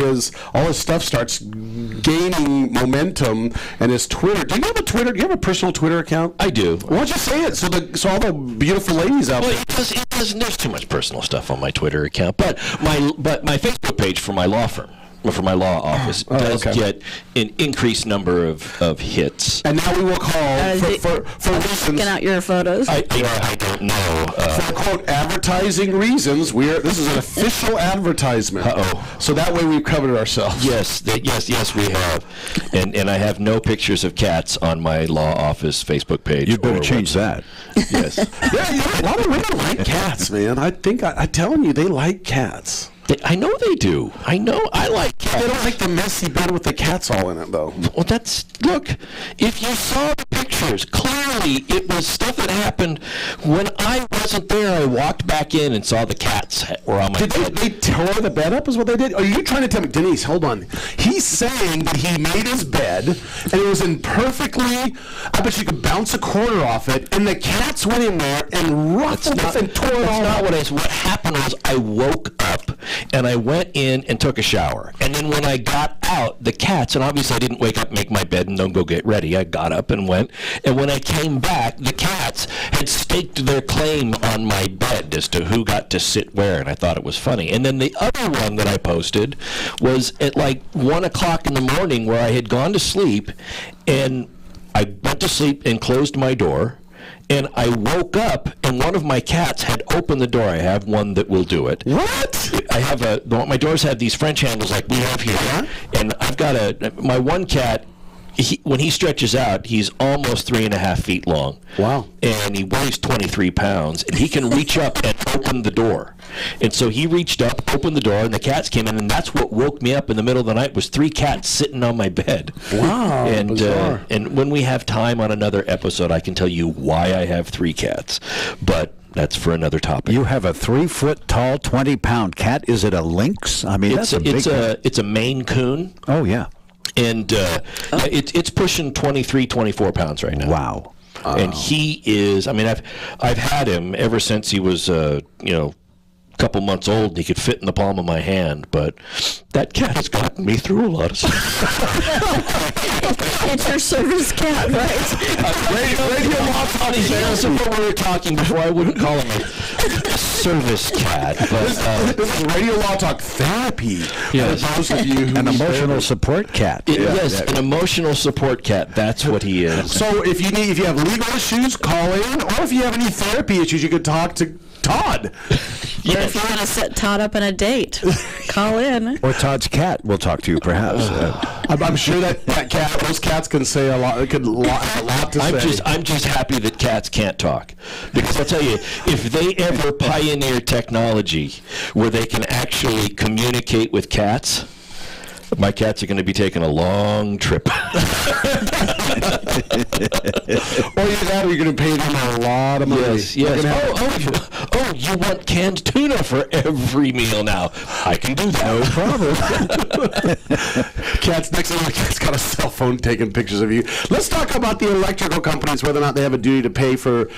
all his stuff starts gaining momentum, and his Twitter. Do you have a Twitter? Do you have a personal Twitter account? I do. Why don't you say it so all the beautiful ladies out Well, there. it doesn't. There's too much personal stuff on my Twitter account, but my Facebook page for my law firm, for my law office, does get an increased number of hits. And now we will call for reasons. Checking out your photos. I don't know. For quote advertising reasons, this is an official advertisement. Uh-oh. So that way we've covered ourselves. Yes, we have, and I have no pictures of cats on my law office Facebook page. You'd better or change website. that. Yes, Yeah, a lot of women like cats, man. I'm telling you, they like cats. I know they do. I know. I like cats. They don't like the messy bed with the cats all in it, though. Well, look, if you saw the pictures, clearly it was stuff that happened when I wasn't there. I walked back in and saw the cats were on my bed. They tore the bed up is what they did? Are you trying to tell me, Denise, hold on. He's saying that he made his bed, and it was in perfectly, I bet you could bounce a quarter off it, and the cats went in there and ruffled it and tore it all That's not up. what I said. What happened was I woke up and I went in and took a shower. And then when I got out, the cats, and obviously I didn't wake up, make my bed, and don't go get ready. I got up and went. And when I came back, the cats had staked their claim on my bed as to who got to sit where, and I thought it was funny. And then the other one that I posted was at like 1 o'clock in the morning where I had gone to sleep, and I went to sleep and closed my door. And I woke up, and one of my cats had opened the door. I have one that will do it. What? I have my doors have these French handles like we have here, and I've got my one cat. When he stretches out, he's almost 3.5 feet long. Wow. And he weighs 23 pounds, and he can reach up and open the door. And so he reached up, opened the door, and the cats came in, and that's what woke me up in the middle of the night was 3 cats sitting on my bed. Wow, bizarre. And when we have time on another episode, I can tell you why I have 3 cats. But that's for another topic. You have a 3-foot tall, 20-pound cat. Is it a lynx? I mean, that's a big it's a Maine Coon. Oh, yeah. And it's pushing 23, 24 pounds right now. Wow. And he is, I mean, I've had him ever since he was, a couple months old, and he could fit in the palm of my hand, but that cat has gotten me through a lot of stuff. It's your service cat, right? Radio Law Talk is what we were talking before. I wouldn't call him a service cat, but This is Radio Law Talk therapy. Yes. For those of you who An need emotional therapy. support cat. yes, an emotional support cat. That's what he is. So if you have legal issues, call in, or if you have any therapy issues, you could talk to Todd. Or if you want to set Todd up on a date, call in. Or Todd's cat will talk to you, perhaps. I'm sure that those cats can say a lot. It could a lot to say. I'm just happy that cats can't talk, because I'll tell you, if they ever pioneer technology where they can actually communicate with cats, my cats are going to be taking a long trip. Or either that, or you're going to pay them a lot of money. Yes. Oh, you want canned tuna for every meal now? I can do that. No problem. Cat's next to the cat's got a cell phone taking pictures of you. Let's talk about the electrical companies, whether or not they have a duty to pay for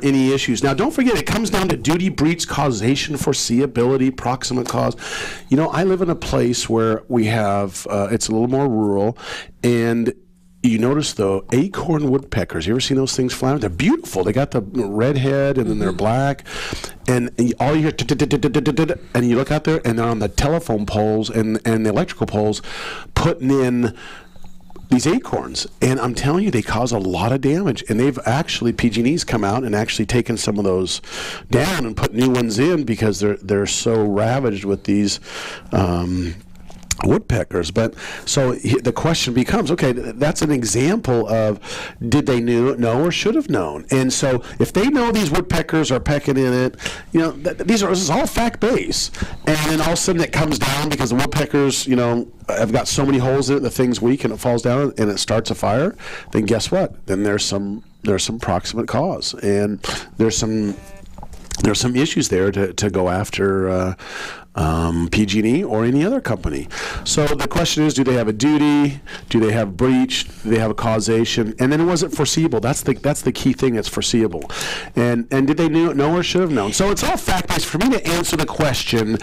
any issues. Now, don't forget, it comes down to duty, breach, causation, foreseeability, proximate cause. You know, I live in a place where we have, it's a little more rural, and you notice, though, acorn woodpeckers. You ever seen those things flying? They're beautiful. They got the red head, and then they're black. And all you hear, and you look out there, and they're on the telephone poles and the electrical poles putting in these acorns. And I'm telling you, they cause a lot of damage. And they've actually, PG&E's come out and actually taken some of those down and put new ones in because they're so ravaged with these woodpeckers. But so the question becomes, okay, that's an example of did they know or should have known. And so if they know these woodpeckers are pecking in it, you know, this is all fact-based. And then all of a sudden it comes down because the woodpeckers, you know, have got so many holes in it, the thing's weak and it falls down and it starts a fire, then guess what? Then there's some proximate cause, and there's some issues there to go after PG&E or any other company. So the question is, do they have a duty? Do they have breach? Do they have a causation? And then was it foreseeable? That's the key thing. It's foreseeable. And did they know or should have known? So it's all fact-based. For me to answer the question,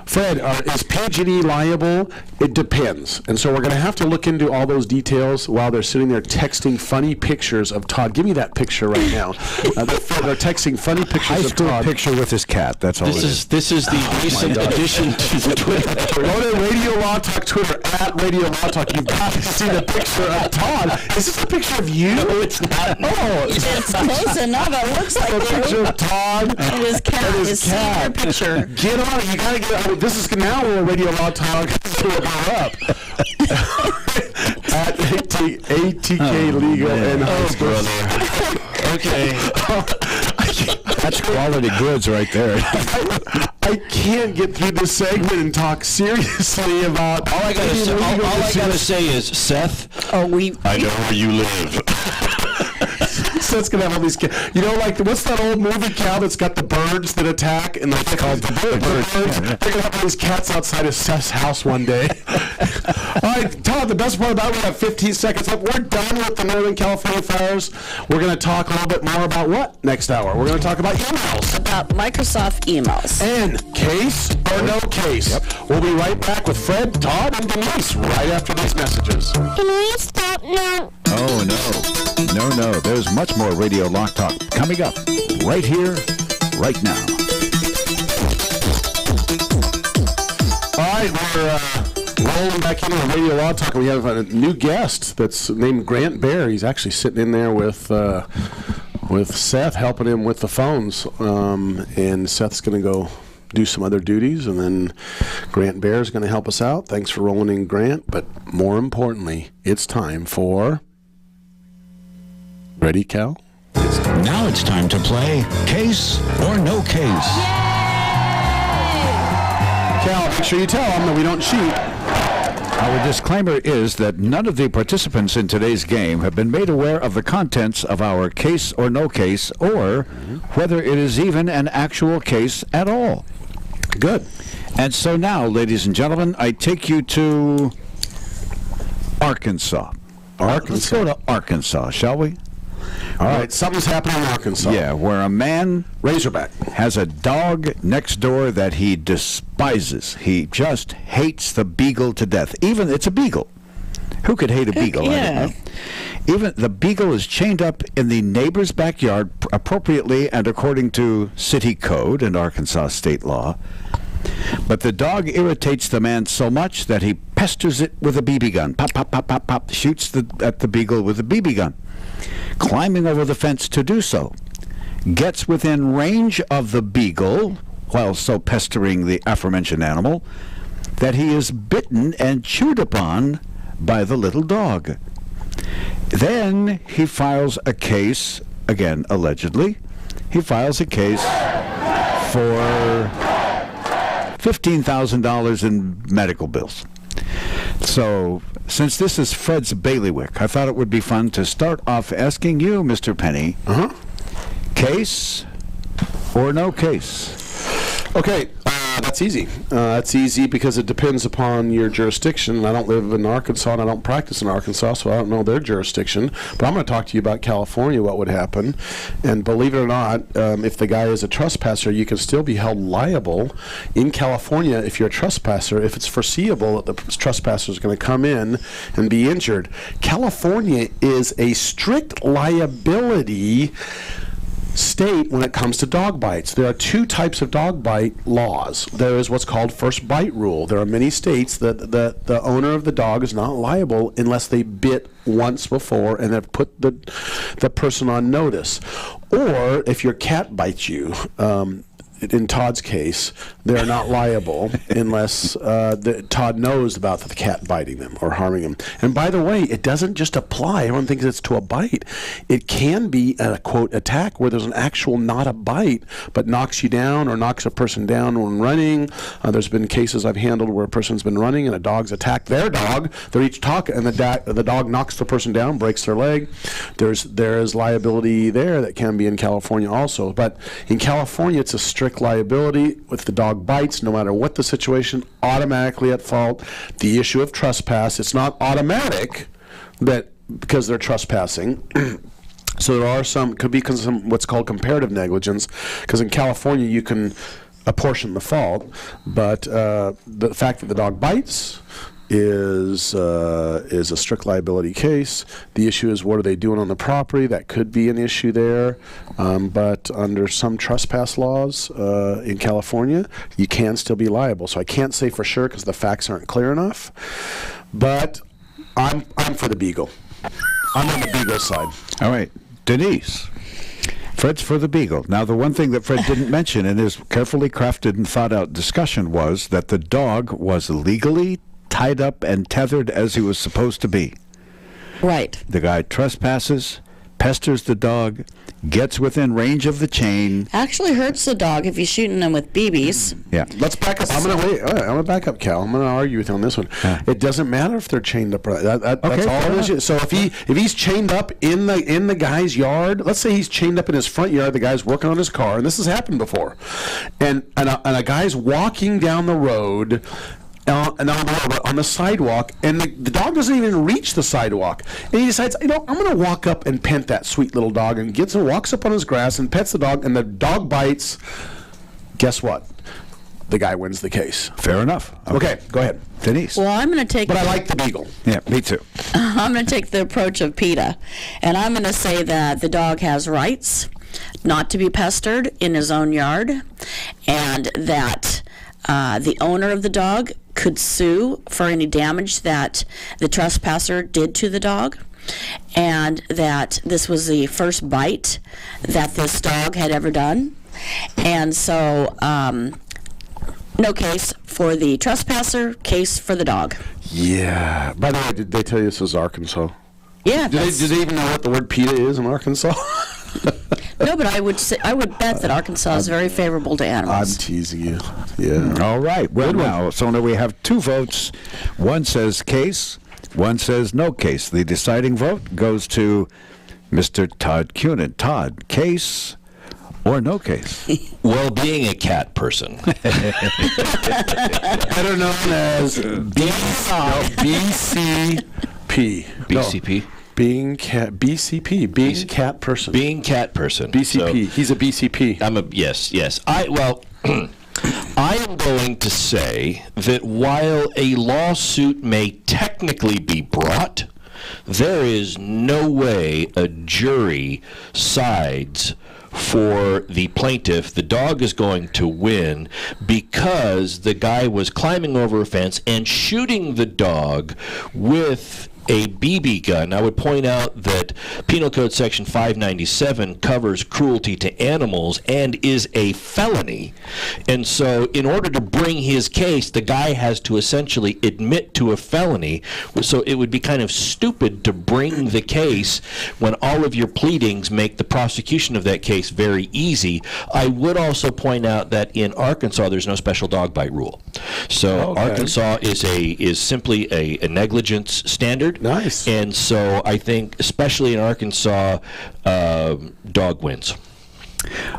Fred, is PG&E liable? It depends. And so we're going to have to look into all those details while they're sitting there texting funny pictures of Todd. Give me that picture right now. They're texting funny pictures of Todd. Picture with his cat. That's all. This is the recent addition to the Twitter. Go to Radio Law Talk Twitter at Radio Law Talk. You've got to see the picture of Todd. Is this a picture of you? No, it's not. Oh, It's close enough. It looks like a picture of Todd and his cat. and His senior picture. Get on it. You got to get on it. This is now where Radio Law Talk is up. At ATK Legal and Oh, brother. Okay. That's quality goods right there. I can't get through this segment and talk seriously about All I gotta say is, Seth, Oh, I know where you live. Seth's gonna have all these cats. You know, like what's that old movie, Cal, that's got the birds that attack and they're called the birds. They're gonna have all these cats outside of Seth's house one day. All right, Todd. The best part about it, we have 15 seconds left. We're done with the Northern California fires. We're gonna talk a little bit more about what next hour. We're gonna talk about emails. about Microsoft emails. And case or no case. Yep. We'll be right back with Fred, Todd, and Denise right after these messages. Can we stop now? Oh, no. There's much more Radio Law Talk coming up right here, right now. All right, we're rolling back into Radio Law Talk. We have a new guest that's named Grant Bear. He's actually sitting in there with Seth, helping him with the phones. And Seth's going to go do some other duties, and then Grant Bear is going to help us out. Thanks for rolling in, Grant. But more importantly, it's time for... Ready, Cal? Now it's time to play Case or No Case. Cal, make sure you tell them that we don't cheat. Our disclaimer is that none of the participants in today's game have been made aware of the contents of our case or no case, or whether it is even an actual case at all. Good. And so now, ladies and gentlemen, I take you to Arkansas. Let's go to Arkansas, shall we? All right, something's happening in Arkansas. Yeah, where a man Razorback has a dog next door that he despises. He just hates the beagle to death. Even it's a beagle. Who could hate a beagle? Yeah. I don't know. Even the beagle is chained up in the neighbor's backyard appropriately and according to city code and Arkansas state law. But the dog irritates the man so much that he pesters it with a BB gun. Pop, pop, pop, pop, pop. Shoots at the beagle with a BB gun. Climbing over the fence to do so. Gets within range of the beagle, while so pestering the aforementioned animal, that he is bitten and chewed upon by the little dog. Then he files a case, again, allegedly, he files a case for $15,000 in medical bills. So, since this is Fred's bailiwick, I thought it would be fun to start off asking you, Mr. Penny, case or no case? Okay, that's easy. That's easy because it depends upon your jurisdiction. I don't live in Arkansas and I don't practice in Arkansas, so I don't know their jurisdiction. But I'm going to talk to you about California, what would happen. And believe it or not, if the guy is a trespasser, you can still be held liable in California if you're a trespasser, if it's foreseeable that the trespasser is going to come in and be injured. California is a strict liability state when it comes to dog bites. There are two types of dog bite laws. There is what's called first bite rule. There are many states that the owner of the dog is not liable unless they bit once before and have put the person on notice. Or if your cat bites you, in Todd's case, they're not liable unless Todd knows about the cat biting them or harming them. And by the way, it doesn't just apply. Everyone thinks it's to a bite. It can be a, quote, attack where there's an actual, not a bite, but knocks you down or knocks a person down when running. There's been cases I've handled where a person's been running and a dog's attacked their dog. They're each talking, and the dog knocks the person down, breaks their leg. There's liability there that can be in California also. But in California, it's a strict liability. If the dog bites, no matter what the situation, automatically at fault. The issue of trespass, it's not automatic that because they're trespassing. So there are could be some what's called comparative negligence, because in California you can apportion the fault, but the fact that the dog bites is a strict liability case. The issue is what are they doing on the property? That could be an issue there. But under some trespass laws in California, you can still be liable. So I can't say for sure because the facts aren't clear enough. But I'm for the Beagle. I'm on the Beagle side. All right, Denise. Fred's for the Beagle. Now, the one thing that Fred didn't mention in his carefully crafted and thought-out discussion was that the dog was legally tied up and tethered as he was supposed to be. Right. The guy trespasses, pesters the dog, gets within range of the chain. Actually hurts the dog if you're shooting them with BBs. Yeah. Let's back up. I'm gonna back up, Cal. I'm gonna argue with you on this one. It doesn't matter if they're chained up. That's all it is. So if he's chained up in the guy's yard, let's say he's chained up in his front yard. The guy's working on his car, and this has happened before. And a guy's walking down the road. On the sidewalk, and the dog doesn't even reach the sidewalk, and he decides, I'm going to walk up and pet that sweet little dog, and walks up on his grass and pets the dog, and the dog bites. Guess what? The guy wins the case. Fair enough. Okay, go ahead, Denise. Well, I'm going to take... But I like the Beagle. Yeah, me too. I'm going to take the approach of PETA, and I'm going to say that the dog has rights not to be pestered in his own yard, and that the owner of the dog could sue for any damage that the trespasser did to the dog, and that this was the first bite that this dog had ever done. And so, no case for the trespasser, case for the dog. Yeah. By the way, did they tell you this was Arkansas? Yeah. Did they even know what the word PETA is in Arkansas? No, but I would bet that Arkansas is very favorable to animals. I'm teasing you. Yeah. All right. Well, now we have two votes. One says case, one says no case. The deciding vote goes to Mr. Todd Cunin. Todd, case or no case? Well, being a cat person. Better known as BCP. BCP? Being BCP, being cat person. Being cat person. BCP. He's a BCP. Yes. I am going to say that while a lawsuit may technically be brought, there is no way a jury sides for the plaintiff. The dog is going to win because the guy was climbing over a fence and shooting the dog with a BB gun. I would point out that Penal Code Section 597 covers cruelty to animals and is a felony. And so in order to bring his case, the guy has to essentially admit to a felony. So it would be kind of stupid to bring the case when all of your pleadings make the prosecution of that case very easy. I would also point out that in Arkansas, there's no special dog bite rule. So Arkansas is simply a negligence standard. Nice. And so I think, especially in Arkansas, dog wins.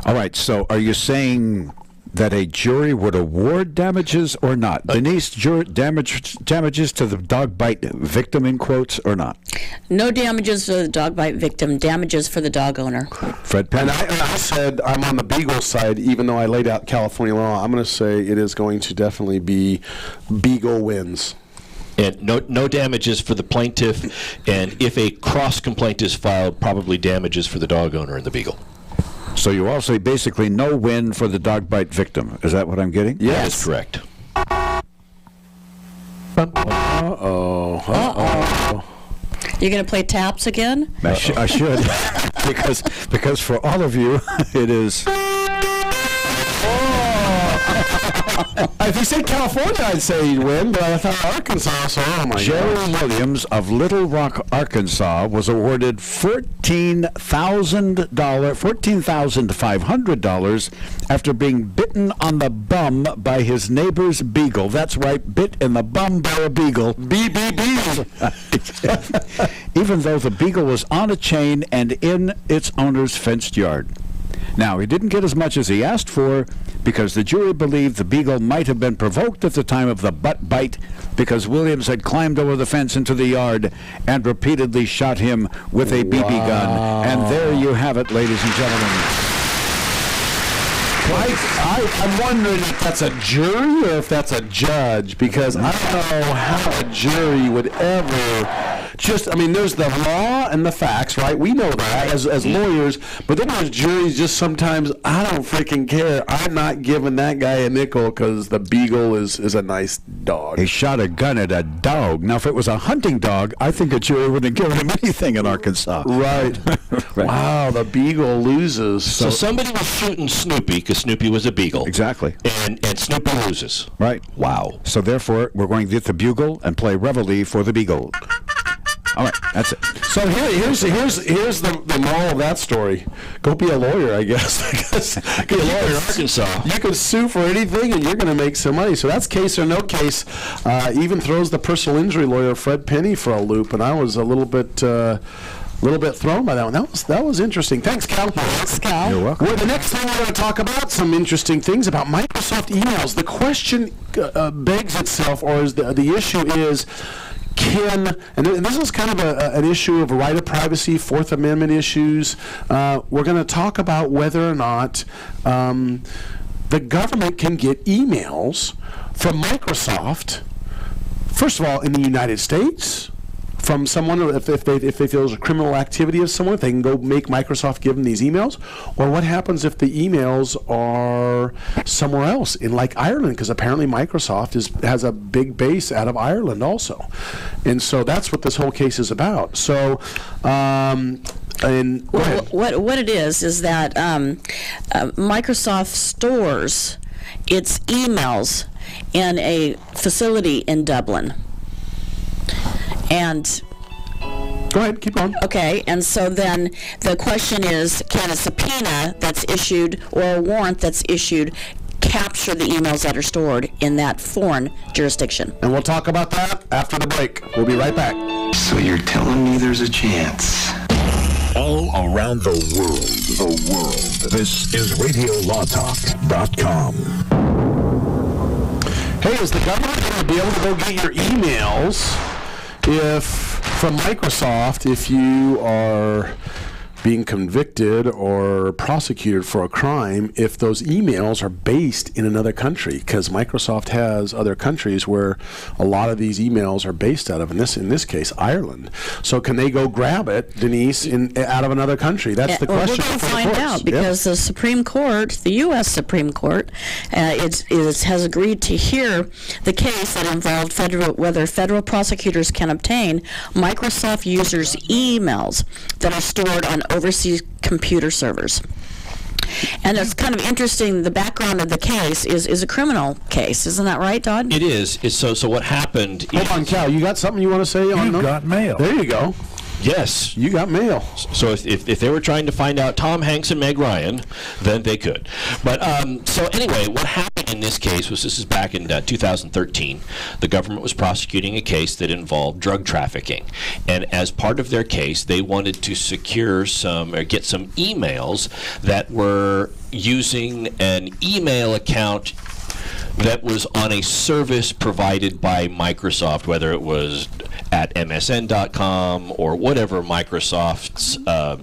All right, so are you saying that a jury would award damages or not? Denise, damages to the dog bite victim, in quotes, or not? No damages for the dog bite victim, damages for the dog owner. Fred Penn? And I said I'm on the Beagle side, even though I laid out California law. I'm going to say it is going to definitely be Beagle wins. And no damages for the plaintiff, and if a cross complaint is filed, probably damages for the dog owner and the beagle. So you all say basically no win for the dog bite victim. Is that what I'm getting? Yes. That is correct. You're going to play taps again? I should, because for all of you, it is. If you said California, I'd say he'd win, but I thought Arkansas, so oh my Jerry God. Williams of Little Rock, Arkansas, was awarded $14,500 after being bitten on the bum by his neighbor's beagle. That's right, bit in the bum by a beagle. Even though the beagle was on a chain and in its owner's fenced yard. Now, he didn't get as much as he asked for because the jury believed the beagle might have been provoked at the time of the butt bite because Williams had climbed over the fence into the yard and repeatedly shot him with a BB gun. And there you have it, ladies and gentlemen. I'm wondering if that's a jury or if that's a judge, because I don't know how a jury would ever there's the law and the facts, right? We know that as lawyers, but then there's juries just sometimes, I don't freaking care. I'm not giving that guy a nickel because the beagle is a nice dog. He shot a gun at a dog. Now, if it was a hunting dog, I think a jury wouldn't have given him anything in Arkansas. Right. Right. Wow, the beagle loses. So somebody was shooting Snoopy because Snoopy was a beagle. Exactly. And Snoopy loses. Right. Wow. So therefore, we're going to get the bugle and play Reveille for the beagle. All right, that's it. So here's the moral of that story. Go be a lawyer, I guess. Be a lawyer in Arkansas. You can sue for anything, and you're going to make some money. So that's case or no case. Even throws the personal injury lawyer Fred Penny for a loop, and I was a little bit thrown by that one. That was interesting. Thanks, Cal. Thanks, Cal. You're welcome. Well, the next thing we're going to talk about some interesting things about Microsoft emails. The question begs itself, or is the issue is. And this is kind of an issue of right of privacy, Fourth Amendment issues. We're going to talk about whether or not the government can get emails from Microsoft, first of all, in the United States, from someone, if they feel there's a criminal activity of someone, if they can go make Microsoft give them these emails, or what happens if the emails are somewhere else, in like Ireland, because apparently Microsoft has a big base out of Ireland also. And so that's what this whole case is about. So, what it is that Microsoft stores its emails in a facility in Dublin. And go ahead, keep on. Okay, and so then the question is, can a subpoena that's issued or a warrant that's issued capture the emails that are stored in that foreign jurisdiction? And we'll talk about that after the break. We'll be right back. So you're telling me there's a chance? All around the world. This is RadioLawTalk.com. Hey, is the government going to be able to go get your emails from Microsoft if you are being convicted or prosecuted for a crime if those emails are based in another country? Because Microsoft has other countries where a lot of these emails are based out of, in this case, Ireland. So can they go grab it, Denise, out of another country? That's the question. We're going to find out because the Supreme Court, the U.S. Supreme Court, has agreed to hear the case that involved whether federal prosecutors can obtain Microsoft users' emails that are stored on overseas computer servers. And it's kind of interesting, the background of the case is a criminal case. Isn't that right, Todd? It is. So what happened... Hold on, Cal, you got something you want to say? You got mail. There you go. Yes. You got mail. So if they were trying to find out Tom Hanks and Meg Ryan, then they could. But so anyway, what happened in this case was, this is back in 2013, the government was prosecuting a case that involved drug trafficking. And as part of their case, they wanted to secure some, or get some emails that were using an email account that was on a service provided by Microsoft, whether it was at MSN.com or whatever Microsoft's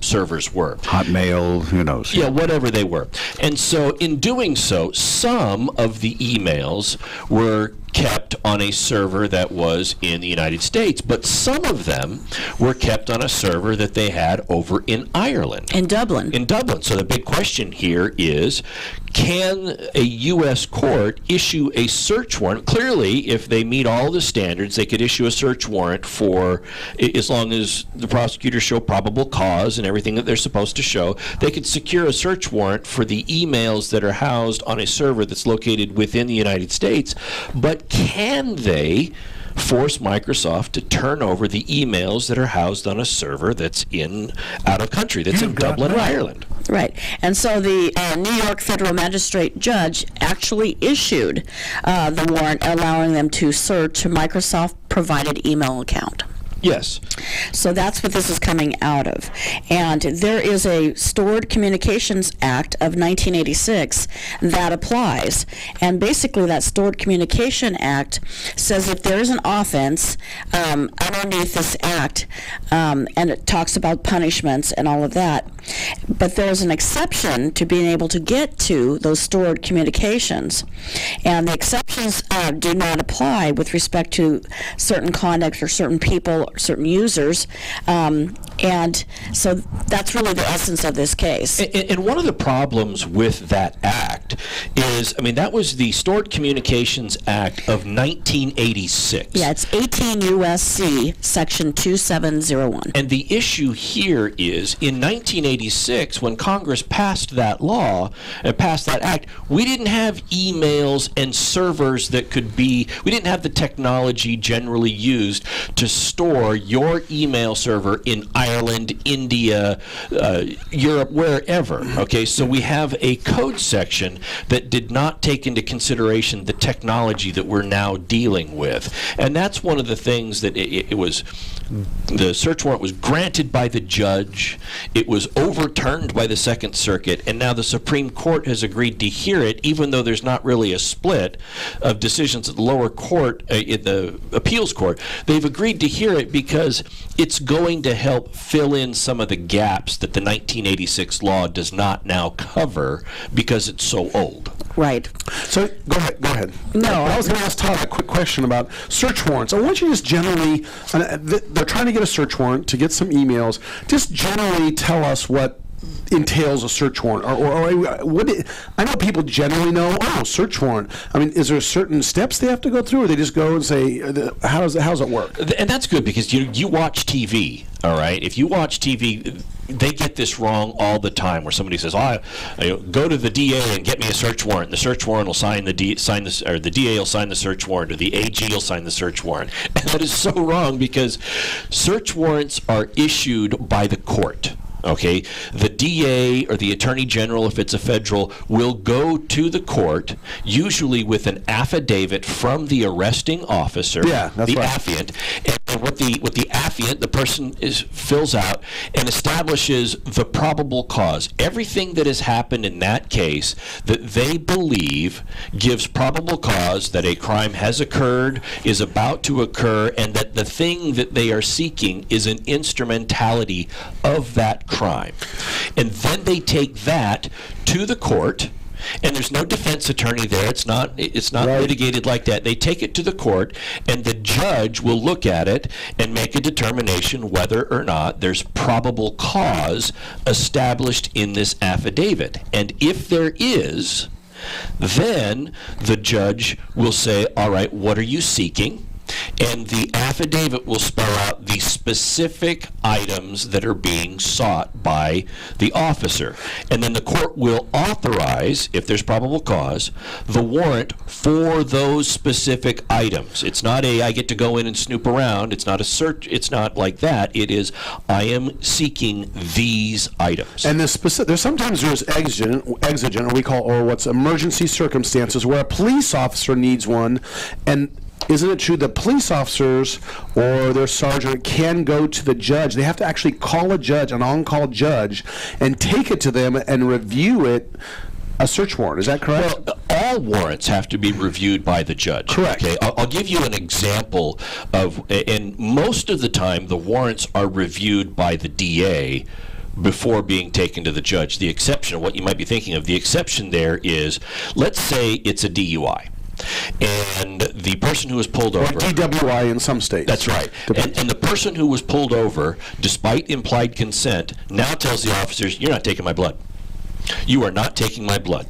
servers were. Hotmail, who knows? Yeah, whatever they were. And so in doing so, some of the emails were kept on a server that was in the United States, but some of them were kept on a server that they had over in Ireland. In Dublin. In Dublin. So the big question here is, can a U.S. court issue a search warrant? Clearly, if they meet all the standards, they could issue a search warrant for, as long as the prosecutors show probable cause and everything that they're supposed to show, they could secure a search warrant for the emails that are housed on a server that's located within the United States. But can they force Microsoft to turn over the emails that are housed on a server that's out of country, that's in Dublin, Ireland? Right. And so the New York federal magistrate judge actually issued the warrant allowing them to search a Microsoft-provided email account. Yes. So that's what this is coming out of. And there is a Stored Communications Act of 1986 that applies. And basically that Stored Communication Act says if there is an offense underneath this act, and it talks about punishments and all of that, but there's an exception to being able to get to those stored communications. And the exceptions do not apply with respect to certain conduct or certain people or certain users. And so that's really the essence of this case. And one of the problems with that act is, I mean, that was the Stored Communications Act of 1986. Yeah, it's 18 U.S.C. Section 2701. And the issue here is, in 1986, when Congress passed that law, passed that act, we didn't have emails and servers that could be, we didn't have the technology generally used to store your email server in Ireland, India, Europe, wherever. Okay, so we have a code section that did not take into consideration the technology that we're now dealing with. And that's one of the things that it was, the search warrant was granted by the judge, it was overturned by the Second Circuit, and now the Supreme Court has agreed to hear it, even though there's not really a split of decisions at the lower court, in the appeals court. They've agreed to hear it because it's going to help fill in some of the gaps that the 1986 law does not now cover because it's so old. Right. So go ahead. No, I was going to ask Todd a quick question about search warrants. I want you to just generally, they're trying to get a search warrant to get some emails. Just generally tell us what entails a search warrant, or what I know people generally know, search warrant. I mean, is there certain steps they have to go through, or they just go and say, how does it work? And that's good, because you watch TV, all right? If you watch TV, they get this wrong all the time, where somebody says, go to the DA and get me a search warrant. The search warrant will sign the DA will sign the search warrant, or the AG will sign the search warrant. And that is so wrong, because search warrants are issued by the court. Okay, the DA or the Attorney General, if it's a federal, will go to the court, usually with an affidavit from the arresting officer, the affiant, and what the affiant, the person fills out and establishes the probable cause. Everything that has happened in that case that they believe gives probable cause that a crime has occurred, is about to occur, and that the thing that they are seeking is an instrumentality of that crime. And then they take that to the court, and there's no defense attorney there. It's not right. Litigated like that. They take it to the court, and the judge will look at it and make a determination whether or not there's probable cause established in this affidavit. And if there is, then the judge will say, all right, what are you seeking? And the affidavit will spell out the specific items that are being sought by the officer. And then the court will authorize, if there's probable cause, the warrant for those specific items. It's not I get to go in and snoop around. It's not a search. It's not like that. It is, I am seeking these items. And sometimes there's exigent, or we call, or what's emergency circumstances, where a police officer needs one, and isn't it true that police officers or their sergeant can go to the judge? They have to actually call a judge, an on-call judge, and take it to them and review it. A search warrant, is that correct? Well, all warrants have to be reviewed by the judge. Correct. Okay, I'll give you an example of, and most of the time the warrants are reviewed by the DA before being taken to the judge. The exception, what you might be thinking of, the exception there is, let's say it's a DUI. And the person who was pulled over... Or DWI in some states. That's right. And the person who was pulled over, despite implied consent, now tells the officers, you're not taking my blood. You are not taking my blood.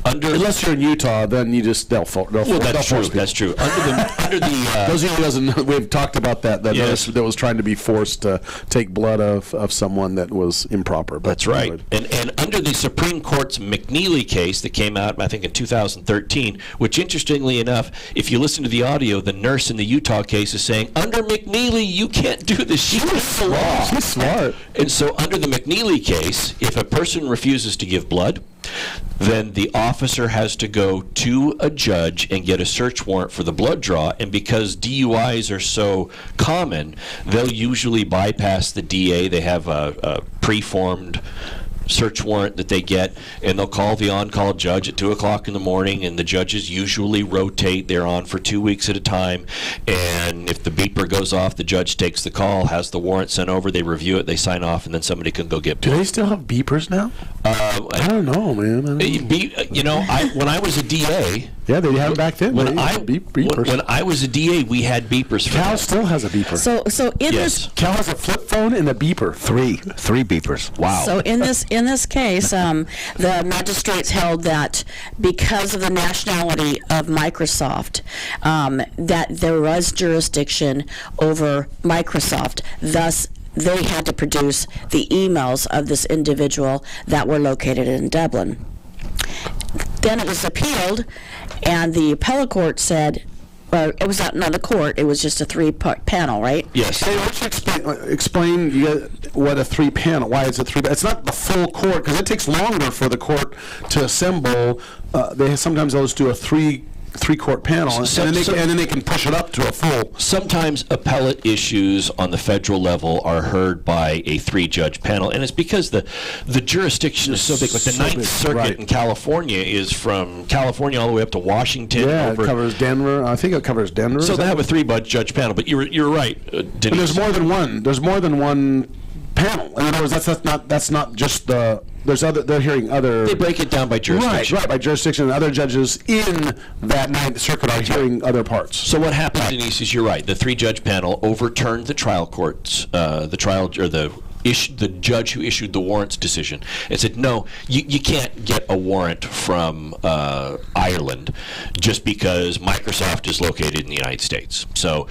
Unless you're in Utah, then you just they'll force people. That's true. Under the those of you who doesn't know, we've talked about that. Yes. That was trying to be forced to take blood of someone that was improper. But that's right. And under the Supreme Court's McNeely case that came out, I think, in 2013, which interestingly enough, if you listen to the audio, the nurse in the Utah case is saying, under McNeely, you can't do this. She was the law. She's smart. And so under the McNeely case, if a person refuses to give blood, then the officer has to go to a judge and get a search warrant for the blood draw. And because DUIs are so common, they'll usually bypass the DA. They have a preformed search warrant that they get, and they'll call the on-call judge at 2 o'clock in the morning, and the judges usually rotate. They're on for 2 weeks at a time, and if the beeper goes off, the judge takes the call, has the warrant sent over, they review it, they sign off, and then somebody can go get blood. Do they still have beepers now? I don't know, man. When I was a DA... Yeah, they had them back then. When I was a DA, we had beepers. Cal still has a beeper. So in this, Cal has a flip phone and a beeper. Three beepers. Wow. So in this case, the magistrates held that because of the nationality of Microsoft, that there was jurisdiction over Microsoft. Thus, they had to produce the emails of this individual that were located in Dublin. Then it was appealed, and the appellate court said, it was not the court, it was just a three-part panel, right? Yes. Hey, why don't you explain what a three-panel, why it's a three, it's not the full court, because it takes longer for the court to assemble. Sometimes they'll just do a three-court panel, and then they can push it up to a full. Sometimes appellate issues on the federal level are heard by a three-judge panel, and it's because the jurisdiction is so big. Like the Ninth Circuit in California is from California all the way up to Washington. Yeah, it covers Denver. I think it covers Denver. So they have a three-judge panel, but you're right, Denise. But there's more than one. There's more than one panel. In other words, that's not just the. They're hearing other. They break it down by jurisdiction. Right, by jurisdiction. And other judges in that Ninth Circuit are hearing other parts. So what happened, Denise, is you're right. The three-judge panel overturned the trial court's, the judge who issued the warrant's decision, and said, no, you can't get a warrant from Ireland just because Microsoft is located in the United States. So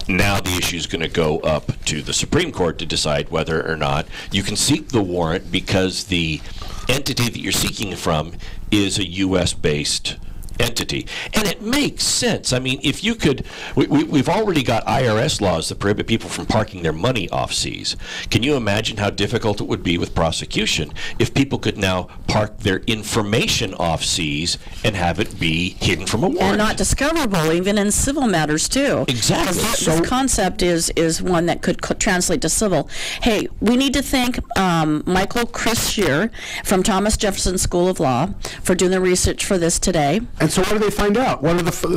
now the issue is going to go up to the Supreme Court to decide whether or not you can seek the warrant because the entity that you're seeking from is a U.S.-based entity. And it makes sense. I mean, if you could, we've already got IRS laws that prohibit people from parking their money off seas. Can you imagine how difficult it would be with prosecution if people could now park their information off seas and have it be hidden from a warrant? And not discoverable, even in civil matters, too. Exactly. This concept is one that could translate to civil. Hey, we need to thank Michael Christier from Thomas Jefferson School of Law for doing the research for this today. And so what do they find out?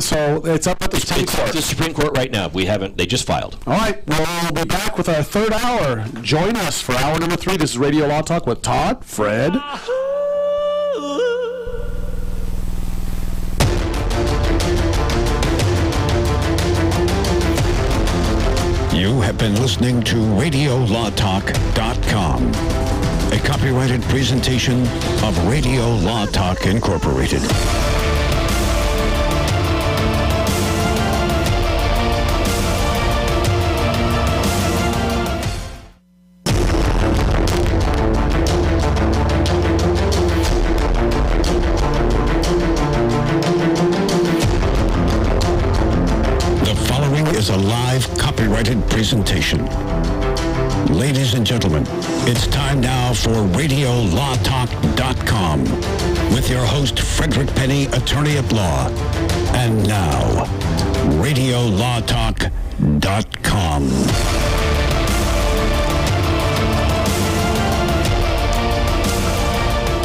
So it's up at the Supreme Court. The Supreme Court right now. They just filed. All right. Well, we'll be back with our third hour. Join us for hour number 3. This is Radio Law Talk with Todd, Fred. You have been listening to RadioLawTalk.com, a copyrighted presentation of Radio Law Talk Incorporated. presentation. Ladies and gentlemen, it's time now for RadioLawTalk.com with your host, Frederick Penny, attorney at law. And now, RadioLawTalk.com.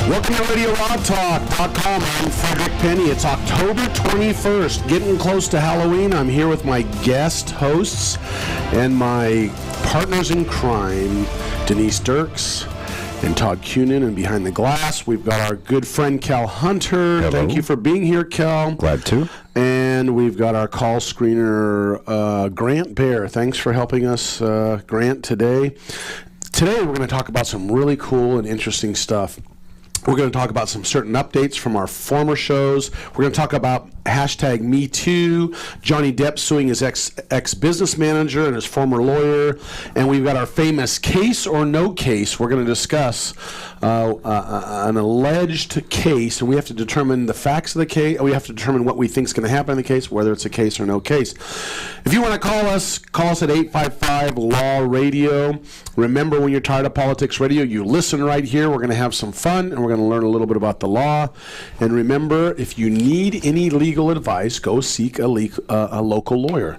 Welcome to RadioLawTalk.com. I'm Frederick Penny. It's October 21st, getting close to Halloween. I'm here with my guest hosts and my partners in crime, Denise Dirks and Todd Cunin. And behind the glass, we've got our good friend Cal Hunter. Hello. Thank you for being here, Cal. Glad to. And we've got our call screener, Grant Bear. Thanks for helping us, Grant, today. Today, we're going to talk about some really cool and interesting stuff. We're going to talk about some certain updates from our former shows. We're going to talk about hashtag #MeToo, Johnny Depp suing his ex-business manager and his former lawyer, and we've got our famous case or no case. We're going to discuss an alleged case, and we have to determine the facts of the case. We have to determine what we think is going to happen in the case, whether it's a case or no case. If you want to call us at 855-LAW-RADIO. Remember, when you're tired of politics radio, you listen right here. We're going to have some fun, and we're going to learn a little bit about the law. And remember, if you need any legal advice, go seek a local lawyer.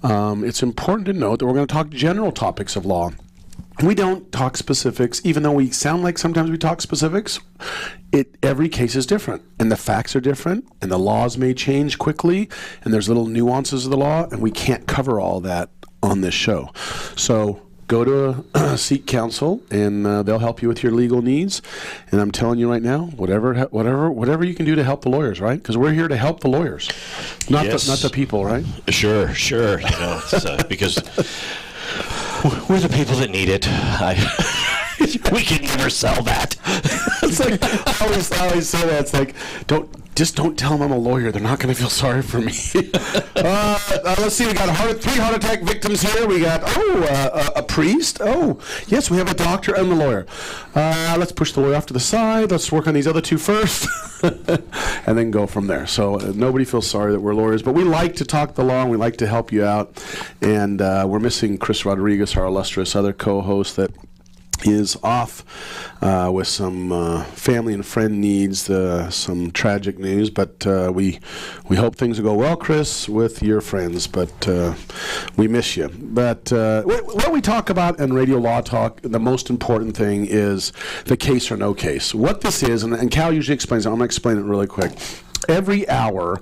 It's important to note that we're going to talk general topics of law. We don't talk specifics, even though we sound like sometimes we talk specifics. Every case is different, and the facts are different, and the laws may change quickly, and there's little nuances of the law, and we can't cover all that on this show. So go to seek counsel, and they'll help you with your legal needs. And I'm telling you right now, whatever you can do to help the lawyers, right? Because we're here to help the lawyers, not the people, right? Sure. You know, it's, because we're the people that need it. We can never sell that. It's like I always say that. It's like don't tell them I'm a lawyer. They're not going to feel sorry for me. Let's see. We got 3 heart attack victims here. We got a priest. Oh, yes, we have a doctor and a lawyer. Let's push the lawyer off to the side. Let's work on these other 2 first, and then go from there. So nobody feels sorry that we're lawyers, but we like to talk the law and we like to help you out. And we're missing Chris Rodriguez, our illustrious other co-host that is off with some family and friend needs, some tragic news, but we hope things will go well, Chris, with your friends, but we miss you. But what we talk about in Radio Law Talk, the most important thing is the case or no case. What this is, and Cal usually explains it, I'm going to explain it really quick. Every hour,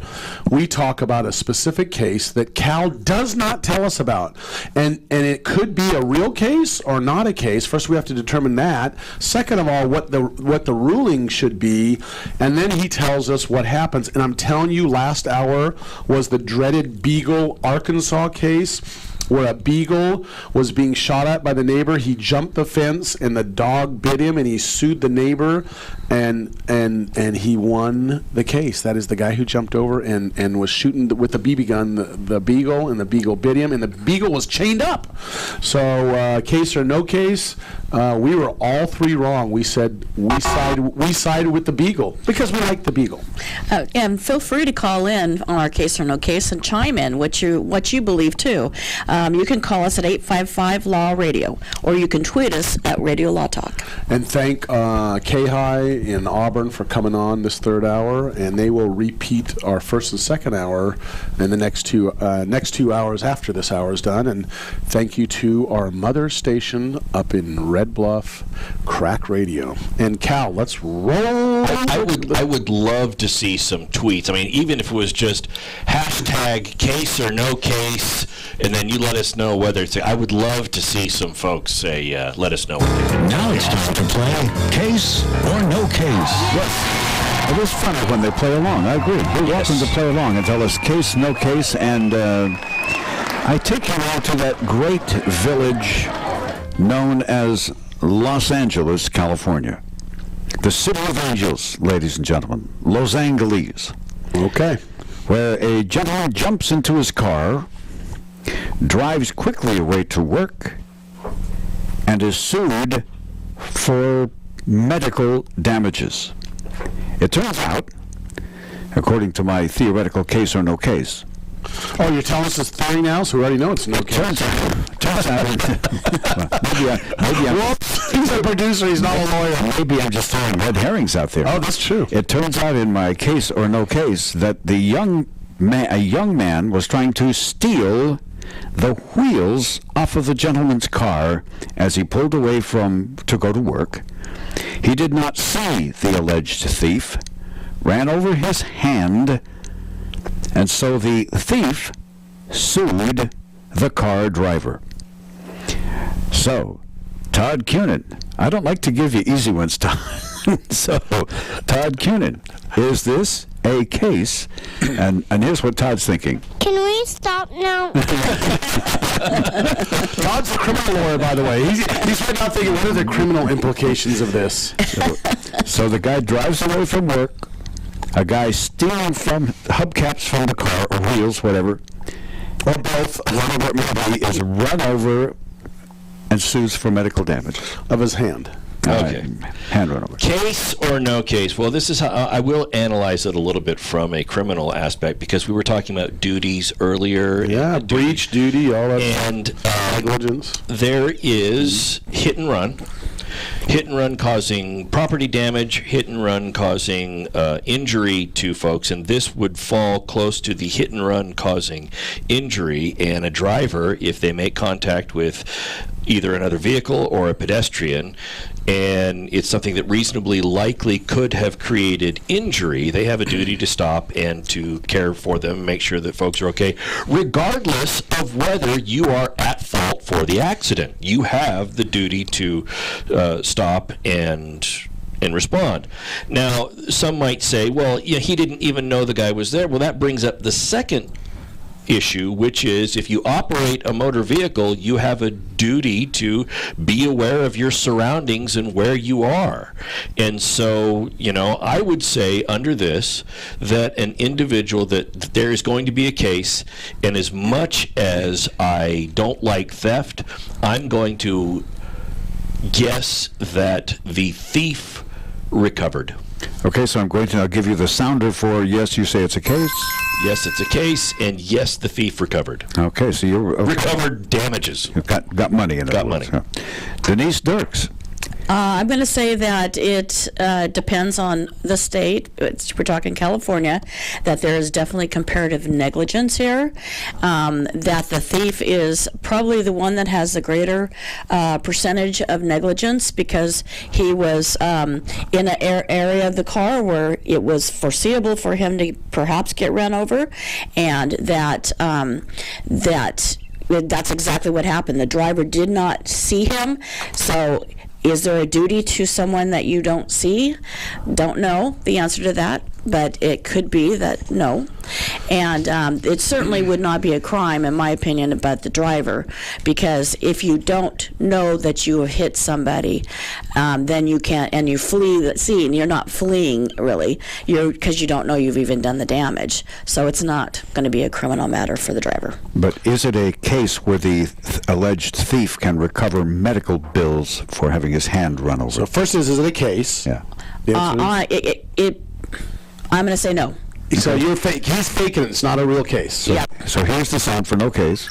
we talk about a specific case that Cal does not tell us about. And it could be a real case or not a case. First, we have to determine that. Second of all, what the ruling should be. And then he tells us what happens. And I'm telling you, last hour was the dreaded Beagle, Arkansas case, where a beagle was being shot at by the neighbor. He jumped the fence, and the dog bit him, and he sued the neighbor, and he won the case. That is the guy who jumped over and was shooting with the BB gun the beagle, and the beagle bit him, and the beagle was chained up. So case or no case, we were all 3 wrong. We said we sided with the beagle because we like the beagle. And feel free to call in on our case or no case and chime in what you believe too. You can call us at 855-LAW-RADIO, or you can tweet us at Radio Law Talk. And thank K-High in Auburn for coming on this 3rd hour, and they will repeat our 1st and 2nd hour in the next two hours after this hour is done. And thank you to our mother station up in Red Bluff, Crack Radio. And Cal, let's roll. I would love to see some tweets. I mean, even if it was just hashtag case or no case, and then you let us know whether it's. I would love to see some folks say, let us know what they think. Now it's time to play Case or No Case. Yes. It is funny when they play along. I agree. You're welcome to play along and tell us case, no case, and I take you now to that great village known as Los Angeles, California. The City of Angels, ladies and gentlemen. Los Angeles. Okay. Where a gentleman jumps into his car, drives quickly away to work, and is sued for medical damages. It turns out, according to my theoretical case or no case, Oh, you're telling us it's theory now, so we already know it's no case. Turns out, maybe I'm, Whoops, he's a producer, he's not a lawyer. maybe I'm just throwing red herrings out there. Oh, that's true. It turns out in my case or no case that a young man was trying to steal the wheels off of the gentleman's car as he pulled away to go to work. He did not see the alleged thief, ran over his hand, and so the thief sued the car driver. So, Todd Cunin, I don't like to give you easy ones, Todd. So, Todd Cunin, is this a case? And here's what Todd's thinking. Can we stop now? Todd's a criminal lawyer, by the way. He's right now thinking, what are the criminal implications of this? So the guy drives away from work, a guy stealing from hubcaps from the car, or wheels, whatever, or both, whatever it may be, is run over and sues for medical damages. Of his hand. Okay. Hand run over. Case or no case? Well, this is how I will analyze it a little bit from a criminal aspect, because we were talking about duties earlier. Yeah, breach, duty, all that. And negligence. there is hit and run. Hit and run causing property damage, hit and run causing injury to folks, and this would fall close to the hit and run causing injury. And a driver, if they make contact with either another vehicle or a pedestrian, and it's something that reasonably likely could have created injury, they have a duty to stop and to care for them, make sure that folks are okay, regardless of whether you are at fault for the accident. You have the duty to stop and respond. Now, some might say, well, yeah, he didn't even know the guy was there. Well, that brings up the second issue, which is if you operate a motor vehicle, you have a duty to be aware of your surroundings and where you are. And so, I would say under this that an individual, that there is going to be a case, and as much as I don't like theft, I'm going to guess that the thief recovered. Okay, so I'm going to now give you the sounder for yes, you say it's a case. Yes, it's a case, and yes, the thief recovered. Okay, so you're recovered damages. You've got money in it. Got money. Denise Dirks. I'm going to say that it depends on the state. We're talking California, that there is definitely comparative negligence here, that the thief is probably the one that has the greater percentage of negligence because he was in an area of the car where it was foreseeable for him to perhaps get run over, and that's exactly what happened. The driver did not see him, so is there a duty to someone that you don't see? Don't know the answer to that, but it could be that no. And it certainly would not be a crime, in my opinion, about the driver, because if you don't know that you have hit somebody, then you can't, and you flee the scene. You're not fleeing, really, because you don't know you've even done the damage. So it's not going to be a criminal matter for the driver. But is it a case where the alleged thief can recover medical bills for having his hand run over? So first is it a case? Yeah. I'm going to say no. So he's faking it. It's not a real case. So, Yeah. So here's the sound for no case.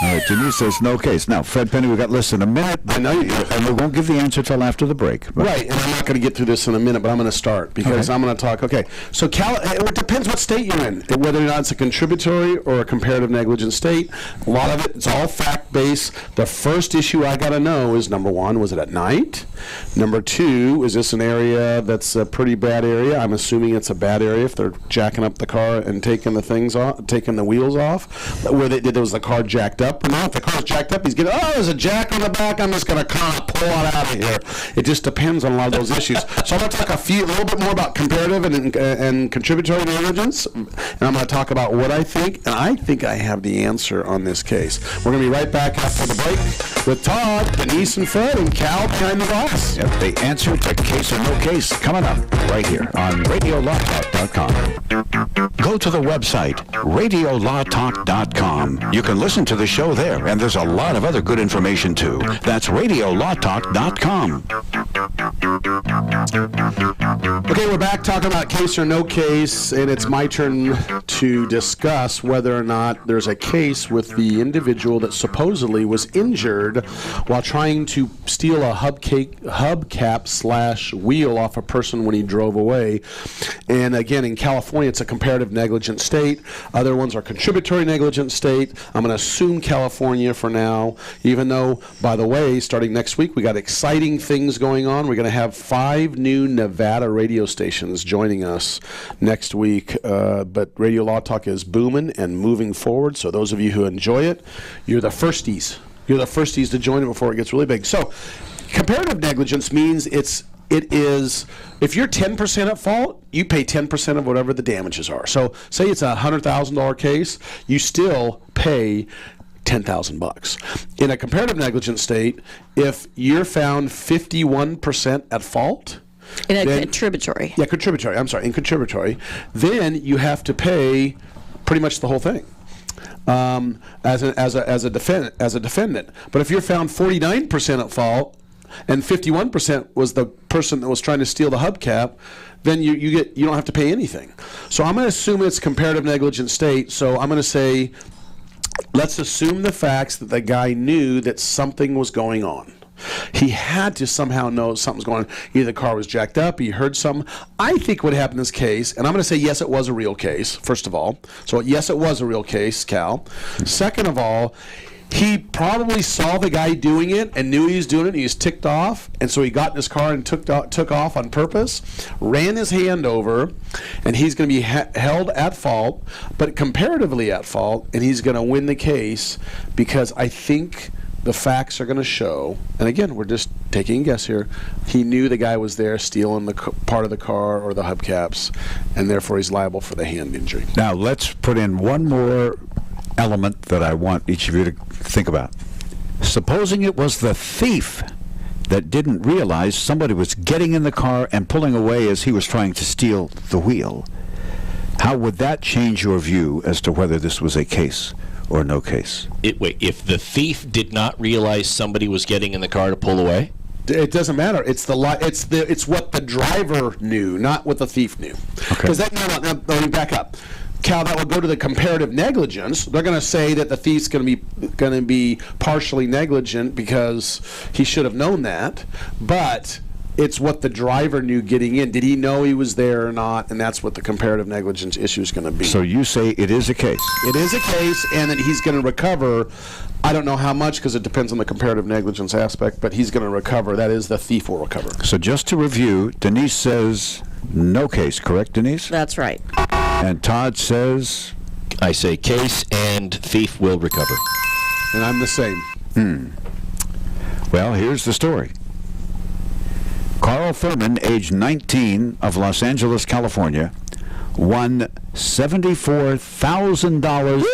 All right, Denise says no case. Now, Fred Penny, we've got less than a minute. I know you do. And we won't give the answer till after the break. But Right, and I'm not going to get through this in a minute, but I'm going to start because Okay. I'm going to talk. Okay, so it depends what state you're in, whether or not it's a contributory or a comparative negligence state. A lot of it's all fact-based. The first issue I got to know is, number one, was it at night? Number two, is this an area that's a pretty bad area? I'm assuming it's a bad area if they're jacking up the car and taking the things off, taking the wheels off. Where they did, was the car jacked up? Or not? If the car's jacked up, he's getting, there's a jack on the back, I'm just going to kind of pull it out of here. It just depends on a lot of those issues. So I'm going to talk a little bit more about comparative and contributory negligence, and I'm going to talk about what I think, and I think I have the answer on this case. We're going to be right back after the break with Todd, Denise, and Fred, and Cal behind the glass. Yep, the answer to case or no case coming up right here on RadioLawTalk.com. Go to the website, RadioLawTalk.com. You can listen to the show there, and there's a lot of other good information too. That's RadioLawTalk.com. Okay, we're back talking about case or no case, and it's my turn to discuss whether or not there's a case with the individual that supposedly was injured while trying to steal a hubcap / wheel off a person when he drove away. And again, in California, it's a comparative negligence state. Other ones are contributory negligence state. I'm going to assume California for now, even though, by the way, starting next week, we got exciting things going on. We're going to have 5 new Nevada radio stations joining us next week. But Radio Law Talk is booming and moving forward. So those of you who enjoy it, you're the firsties. You're the firsties to join it before it gets really big. So comparative negligence means it is, if you're 10% at fault, you pay 10% of whatever the damages are. So say it's a $100,000 case, you still pay $10,000. In a comparative negligence state, if you're found 51% at fault, in a contributory. Yeah, contributory. I'm sorry, in contributory, then you have to pay pretty much the whole thing as a defendant. But if you're found 49% at fault and 51% was the person that was trying to steal the hubcap, then you don't have to pay anything. So I'm going to assume it's comparative negligence state. So I'm going to say, let's assume the facts that the guy knew that something was going on. He had to somehow know something's going on. Either the car was jacked up, he heard something. I think what happened in this case, and I'm going to say yes, it was a real case, first of all. So yes, it was a real case, Cal. Second of all, he probably saw the guy doing it and knew he was doing it, and he was ticked off, and so he got in his car and took off on purpose, ran his hand over, and he's going to be held at fault, but comparatively at fault, and he's going to win the case because I think the facts are going to show, and again, we're just taking a guess here, he knew the guy was there stealing the part of the car or the hubcaps, and therefore he's liable for the hand injury. Now, let's put in one more element that I want each of you to think about. Supposing it was the thief that didn't realize somebody was getting in the car and pulling away as he was trying to steal the wheel, how would that change your view as to whether this was a case or no case? Wait, if the thief did not realize somebody was getting in the car to pull away? It doesn't matter. It's what the driver knew, not what the thief knew. Because Okay. let me back up. Cal, that would go to the comparative negligence. They're going to say that the thief's going to be partially negligent because he should have known that, but it's what the driver knew getting in. Did he know he was there or not? And that's what the comparative negligence issue is going to be. So you say it is a case. It is a case, and that he's going to recover. I don't know how much because it depends on the comparative negligence aspect, but he's going to recover. That is, the thief will recover. So just to review, Denise says no case, correct, Denise? That's right. And Todd says? I say case and thief will recover. And I'm the same. Well, here's the story. Carl Thurman, age 19, of Los Angeles, California, won $74,000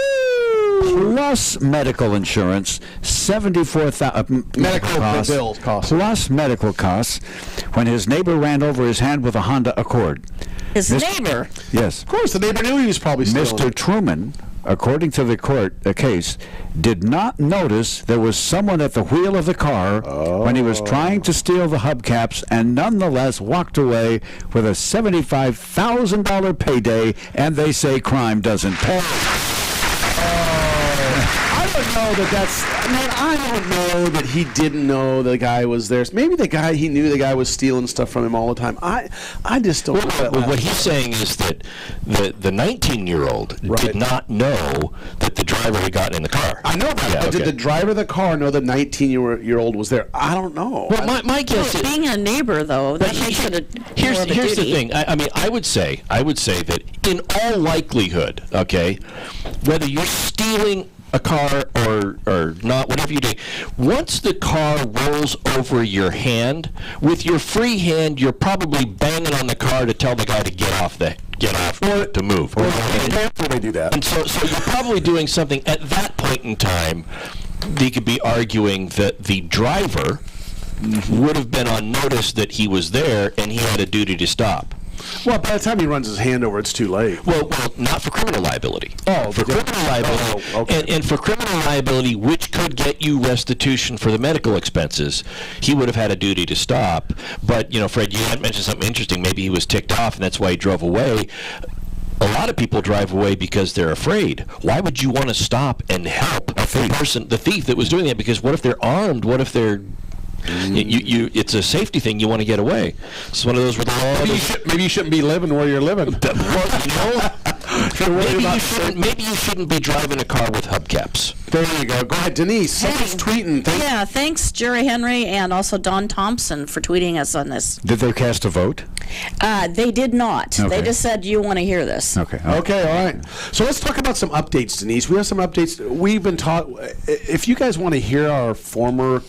plus medical insurance, Medical bills costs. plus medical costs, when his neighbor ran over his hand with a Honda Accord. His neighbor. Yes. Of course, the neighbor knew he was probably stealing Mr. it. Truman, according to the court case, did not notice there was someone at the wheel of the car when he was trying to steal the hubcaps, and nonetheless walked away with a $75,000 payday, and they say crime doesn't pay. I don't know I don't know that he didn't know the guy was there. Maybe he knew the guy was stealing stuff from him all the time. I just don't know that. What he's saying is that the 19-year-old did not know that the driver had gotten in the car. I know that, but did the driver of the car know the 19-year-old was there? I don't know. Well, my guess is... Being a neighbor, though, that makes it a Here's more of a the duty. thing. I mean, I would say that in all likelihood, okay, whether you're stealing a car or not, whatever you do, once the car rolls over your hand, with your free hand, you're probably banging on the car to tell the guy to get off, to move. Or they do that. And so you're probably doing something at that point in time. They could be arguing that the driver would have been on notice that he was there and he had a duty to stop. Well, by the time he runs his hand over, it's too late. Well, not for criminal liability. Oh, for criminal liability, okay. and for criminal liability, which could get you restitution for the medical expenses, he would have had a duty to stop. But Fred, you had mentioned something interesting. Maybe he was ticked off, and that's why he drove away. A lot of people drive away because they're afraid. Why would you want to stop and help the thief that was doing that? Because what if they're armed? What if they're it's a safety thing. You want to get away. It's one of those where the law. Maybe you shouldn't be living where you're living. Maybe you shouldn't be driving a car with hubcaps. There you go. Go ahead, Denise. Someone's tweeting. Thanks, Jerry Henry, and also Don Thompson for tweeting us on this. Did they cast a vote? They did not. Okay. They just said, you want to hear this. Okay. Okay, all right. So let's talk about some updates, Denise. We have some updates. We've been taught. If you guys want to hear our former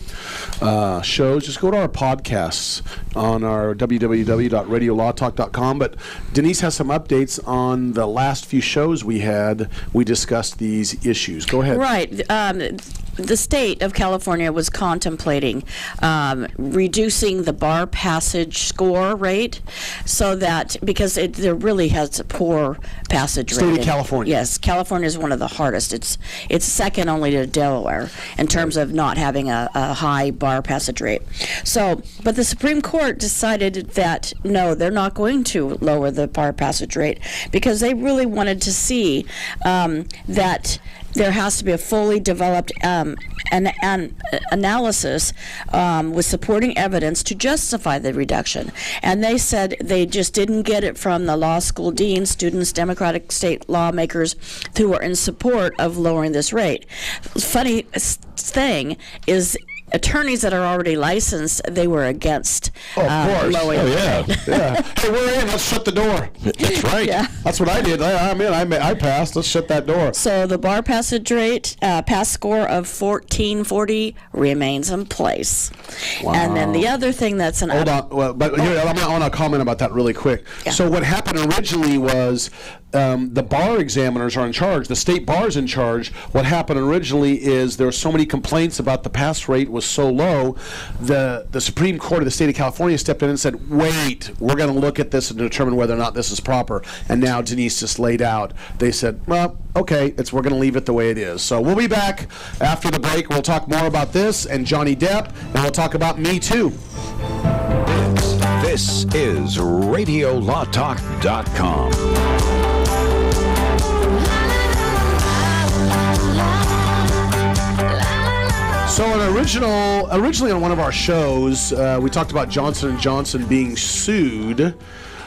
shows, just go to our podcasts on our www.radiolawtalk.com. But Denise has some updates on the last few shows we had. We discussed these issues. Go ahead. Right. The state of California was contemplating reducing the bar passage score rate so that, because there really has a poor passage rate. State of California. Yes, California is one of the hardest. It's second only to Delaware in terms of not having a high bar passage rate. So, but the Supreme Court decided that no, they're not going to lower the bar passage rate because they really wanted to see that there has to be a fully developed analysis with supporting evidence to justify the reduction. And they said they just didn't get it from the law school deans, students, Democratic state lawmakers who are in support of lowering this rate. Funny thing is, attorneys that are already licensed, they were against lowering the rate. Yeah. Hey, we're in. Let's shut the door. That's right. Yeah. That's what I did. I'm in. I passed. Let's shut that door. So the bar passage rate, pass score of 1440 remains in place. Wow. And then the other thing that's an Hold on. Well, but here, I want to comment about that really quick. Yeah. So what happened originally was the bar examiners are in charge. The state bar is in charge. What happened originally is there were so many complaints about the pass rate was so low, the Supreme Court of the state of California stepped in and said, wait, we're going to look at this and determine whether or not this is proper. And now Denise just laid out. They said, well, okay, we're going to leave it the way it is. So we'll be back after the break. We'll talk more about this and Johnny Depp, and we'll talk about Me Too. This is RadioLawTalk.com. So originally on one of our shows, we talked about Johnson & Johnson being sued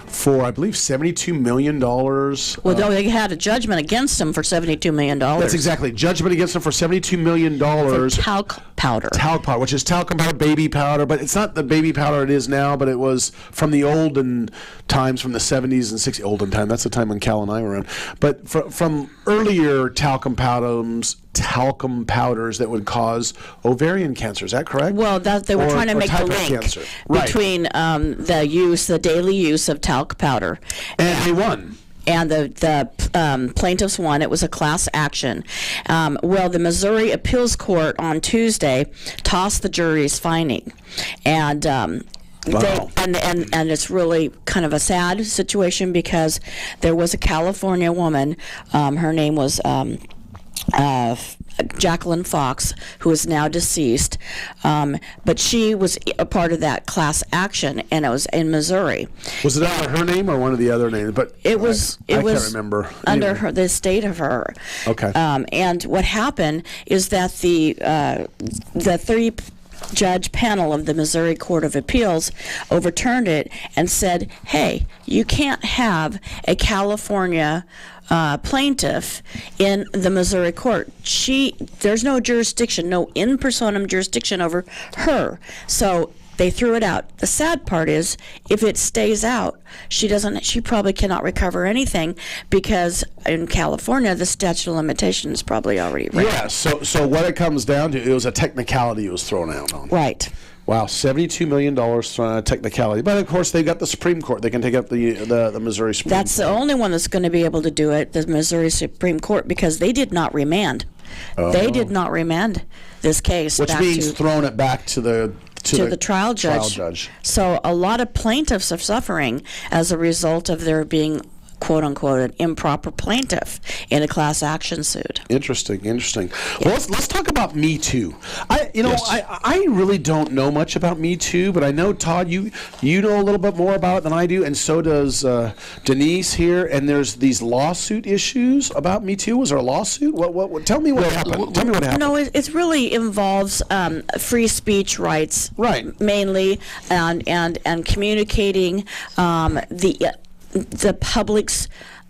for, I believe, $72 million. Well, they had a judgment against him for $72 million. That's exactly. Judgment against him for $72 million. For talc powder. Talc powder, which is talcum powder, baby powder, but it's not the baby powder it is now, but it was from the olden times, from the 70s and 60s. Olden time, that's the time when Cal and I were in. But from earlier talcum powders that would cause ovarian cancer. Is that correct? Well, they were trying to make the link between the daily use of talc powder. And they won. And the plaintiffs won. It was a class action. Well, the Missouri Appeals Court on Tuesday tossed the jury's finding. And wow. And it's really kind of a sad situation because there was a California woman. Her name was Jacqueline Fox, who is now deceased, but she was a part of that class action, and it was in Missouri. Was it under her name or one of the other names? But I can't remember. Under the estate of her. Okay. And what happened is that the 3-judge panel of the Missouri Court of Appeals overturned it and said, hey, you can't have a California plaintiff in the Missouri court. There's no jurisdiction, no in personam jurisdiction over her. So they threw it out. The sad part is, if it stays out, she probably cannot recover anything because in California the statute of limitations is probably already ran. Yeah. So what it comes down to, it was a technicality it was thrown out on. Right. Wow, $72 million thrown out of technicality. But, of course, they've got the Supreme Court. They can take up the Missouri Supreme Court. That's the only one that's going to be able to do it, the Missouri Supreme Court, because they did not remand. They did not remand this case. Which means throwing it back to the to the trial judge. So a lot of plaintiffs are suffering as a result of there being, quote unquote, an improper plaintiff in a class action suit. Interesting. Well, let's talk about Me Too. I really don't know much about Me Too, but I know, Todd, you know a little bit more about it than I do, and so does Denise here. And there's these lawsuit issues about Me Too. Was there a lawsuit? What tell me what happened. Tell me what happened. No, it really involves free speech rights, right? Mainly, and communicating the public's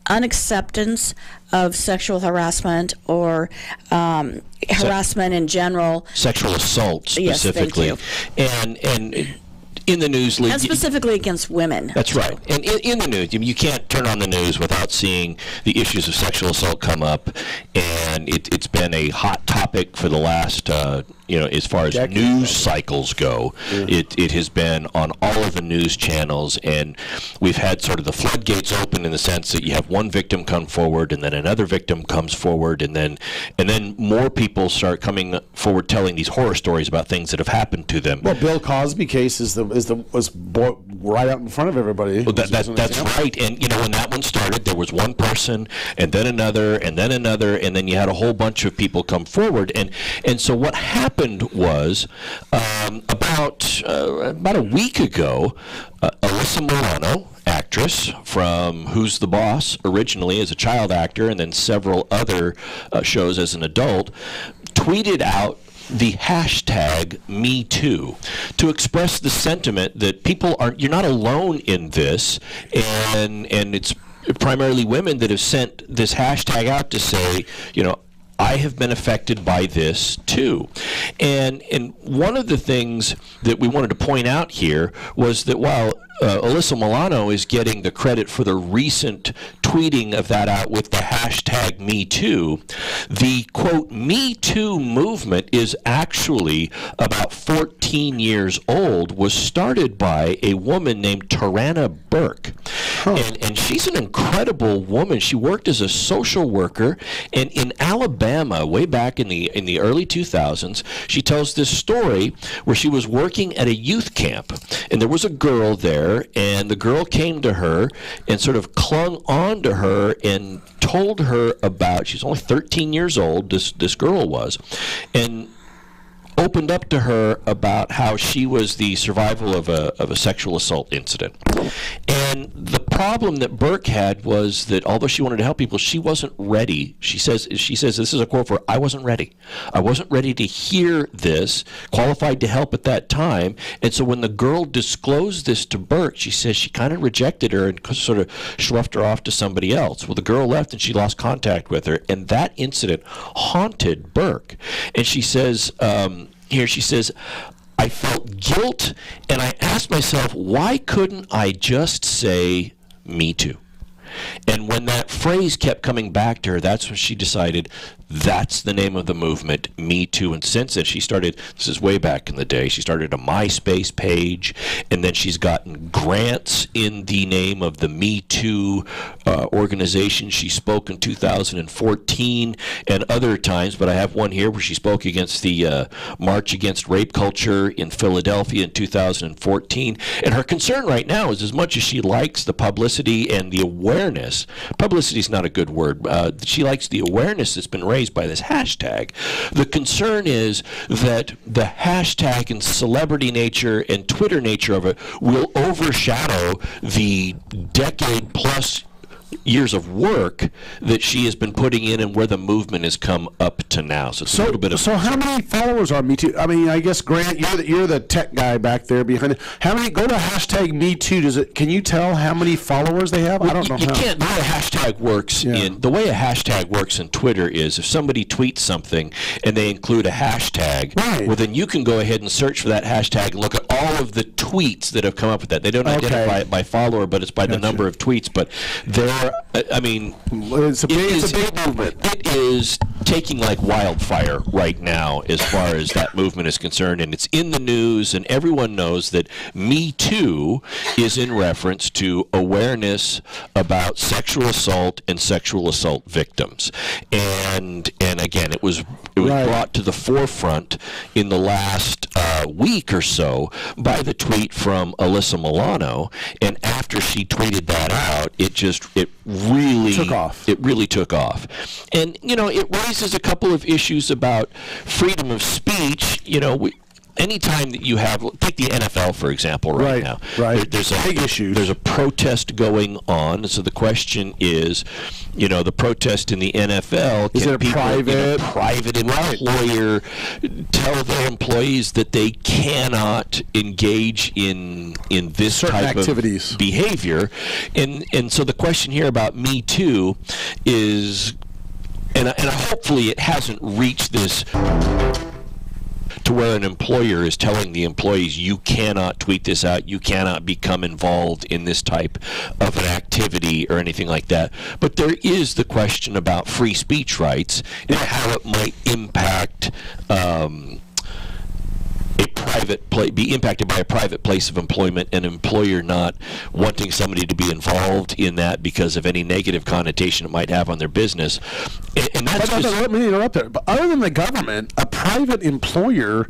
unacceptance of sexual harassment or harassment in general. Sexual assault specifically. Yes, thank you. And in the news, and specifically against women. That's right. And in the news, you can't turn on the news without seeing the issues of sexual assault come up. And it's been a hot topic for the last, as far as news cycles go. It has been on all of the news channels, and we've had sort of the floodgates open in the sense that you have one victim come forward, and then another victim comes forward, and then more people start coming forward telling these horror stories about things that have happened to them. Well, Bill Cosby case was right out in front of everybody. Well, that's right. And when that one started, there was one person, and then another, and then another, and then you had a whole bunch of people come forward. And so what happened was about a week ago, Alyssa Milano, actress from Who's the Boss, originally as a child actor, and then several other shows as an adult, tweeted out the hashtag #MeToo to express the sentiment that you're not alone in this, and it's primarily women that have sent this hashtag out to say, I have been affected by this too. And one of the things that we wanted to point out here was that while Alyssa Milano is getting the credit for the recent tweeting of that out with the hashtag #MeToo, the, quote, Me Too movement is actually about 14 years old, was started by a woman named Tarana Burke. And she's an incredible woman. She worked as a social worker, and in Alabama, way back in the early 2000s, she tells this story where she was working at a youth camp, and there was a girl there, and the girl came to her and sort of clung on to her and told her about, she's only 13 years old, this girl was, and opened up to her about how she was the survival of a sexual assault incident. And the problem that Burke had was that although she wanted to help people, she wasn't ready. She says, this is a quote for her, I wasn't ready. I wasn't ready to hear this, qualified to help at that time. And so when the girl disclosed this to Burke, she says she kind of rejected her and sort of shrugged her off to somebody else. Well, the girl left and she lost contact with her. And that incident haunted Burke. And she says, she says, I felt guilt, and I asked myself, why couldn't I just say, Me Too? And when that phrase kept coming back to her, that's when she decided that's the name of the movement, Me Too. And since then, she started, this is way back in the day, she started a MySpace page, and then she's gotten grants in the name of the Me Too organization. She spoke in 2014 and other times, but I have one here where she spoke against the March Against Rape Culture in Philadelphia in 2014. And her concern right now is, as much as she likes the publicity and the awareness, publicity is not a good word, she likes the awareness that's been raised by this hashtag. The concern is that the hashtag and celebrity nature and Twitter nature of it will overshadow the decade-plus years of work that she has been putting in and where the movement has come up to now. So it's a little bit of... So how many followers are Me Too? I mean, I guess, Grant, you're the tech guy back there behind it. How many... Go to hashtag Me Too. Can you tell how many followers they have? Well, I don't know you can't. The way a hashtag works the way a hashtag works in Twitter is if somebody tweets something and they include a hashtag, well, then you can go ahead and search for that hashtag and look at all of the tweets that have come up with that. They don't identify it by follower, but it's by the number of tweets. But there for, I mean, It's a big movement. It is taking like wildfire right now as far as that movement is concerned, and it's in the news, and everyone knows that Me Too is in reference to awareness about sexual assault and sexual assault victims. And again, it was brought to the forefront in the last week or so by the tweet from Alyssa Milano, and after she tweeted that out, it really took off. It really took off. And it raises a couple of issues about freedom of speech. Anytime that you have, take the NFL for example, right now. Right. There's a big issue. There's a protest going on. So the question is, the protest in the NFL. Is it private? Private employer tell their employees that they cannot engage in this certain type activities. Of behavior, and so the question here about Me Too is, and hopefully it hasn't reached this to where an employer is telling the employees, you cannot tweet this out, you cannot become involved in this type of an activity or anything like that. But there is the question about free speech rights and how it might impact be impacted by a private place of employment, an employer not wanting somebody to be involved in that because of any negative connotation it might have on their business. And that's let me interrupt there. But other than the government, a private employer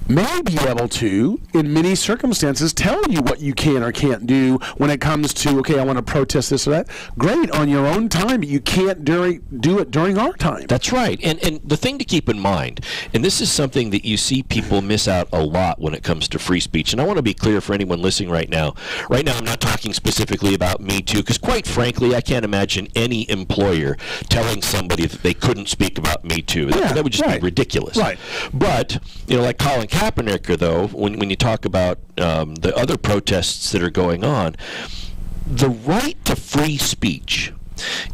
may be able to, in many circumstances, tell you what you can or can't do when it comes to, okay, I want to protest this or that. Great, on your own time, but you can't do it during our time. That's right. And the thing to keep in mind, and this is something that you see people miss out a lot when it comes to free speech, and I want to be clear for anyone listening right now. Right now, I'm not talking specifically about Me Too, because quite frankly, I can't imagine any employer telling somebody that they couldn't speak about Me Too. That would just be ridiculous. Right. But, like Colin Kaepernick, though, when you talk about the other protests that are going on, the right to free speech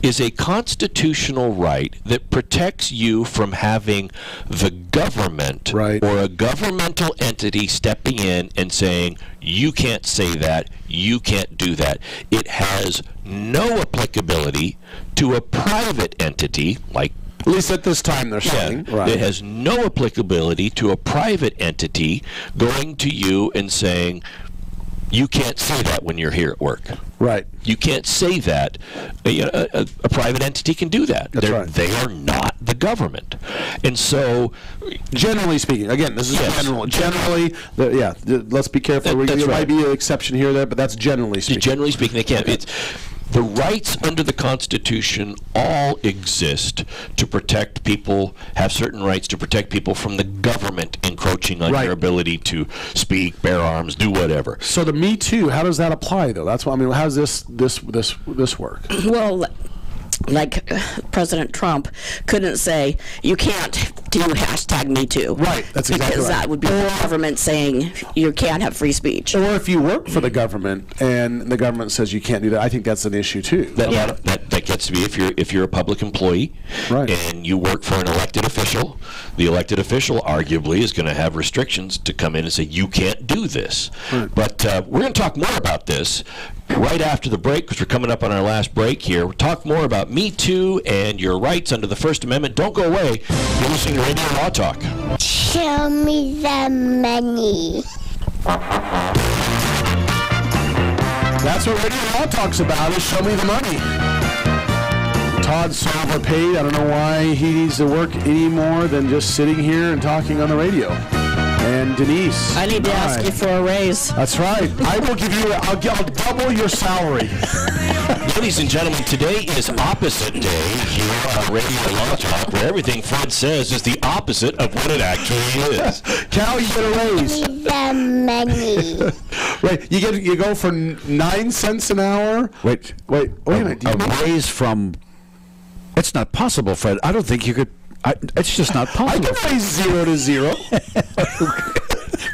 is a constitutional right that protects you from having the government or a governmental entity stepping in and saying, you can't say that, you can't do that. It has no applicability to a private entity like, at least at this time they're saying. It has no applicability to a private entity going to you and saying, you can't say that when you're here at work. Right. You can't say that. A private entity can do that. That's right. They are not the government. And so, generally speaking, again, this is general. Generally, let's be careful. There might be an exception here or there, but that's generally speaking. Generally speaking, they can't. The rights under the Constitution all exist to protect people, have certain rights to protect people from the government encroaching on your ability to speak, bear arms, do whatever. So the Me Too, how does that apply, though? That's what I mean. How does this work? Well, like President Trump couldn't say, you can't do #MeToo. Right, that's exactly because right. that would be the government saying you can't have free speech. Or if you work for the government and the government says you can't do that, I think that's an issue too. That gets to be if you're a public employee and you work for an elected official, the elected official arguably is going to have restrictions to come in and say you can't do this. Right. But we're going to talk more about this right after the break, because we're coming up on our last break here. We'll talk more about Me Too and your rights under the First Amendment. Don't go away. You're listening to Radio Law Talk. Show me the money. That's what Radio Law Talk's about, is show me the money. Todd's so overpaid. I don't know why he needs to work any more than just sitting here and talking on the radio. And Denise, I need to ask you for a raise. That's right. I will give you. I'll double your salary. Ladies and gentlemen, today is opposite day here on Radio Law Talk, where everything Fred says is the opposite of what it actually is. Cal, you get a raise. The money. Wait, you go for 9 cents an hour. Wait a minute. A raise from. It's not possible, Fred. I don't think you could. It's just not possible. I can raise 0 to 0.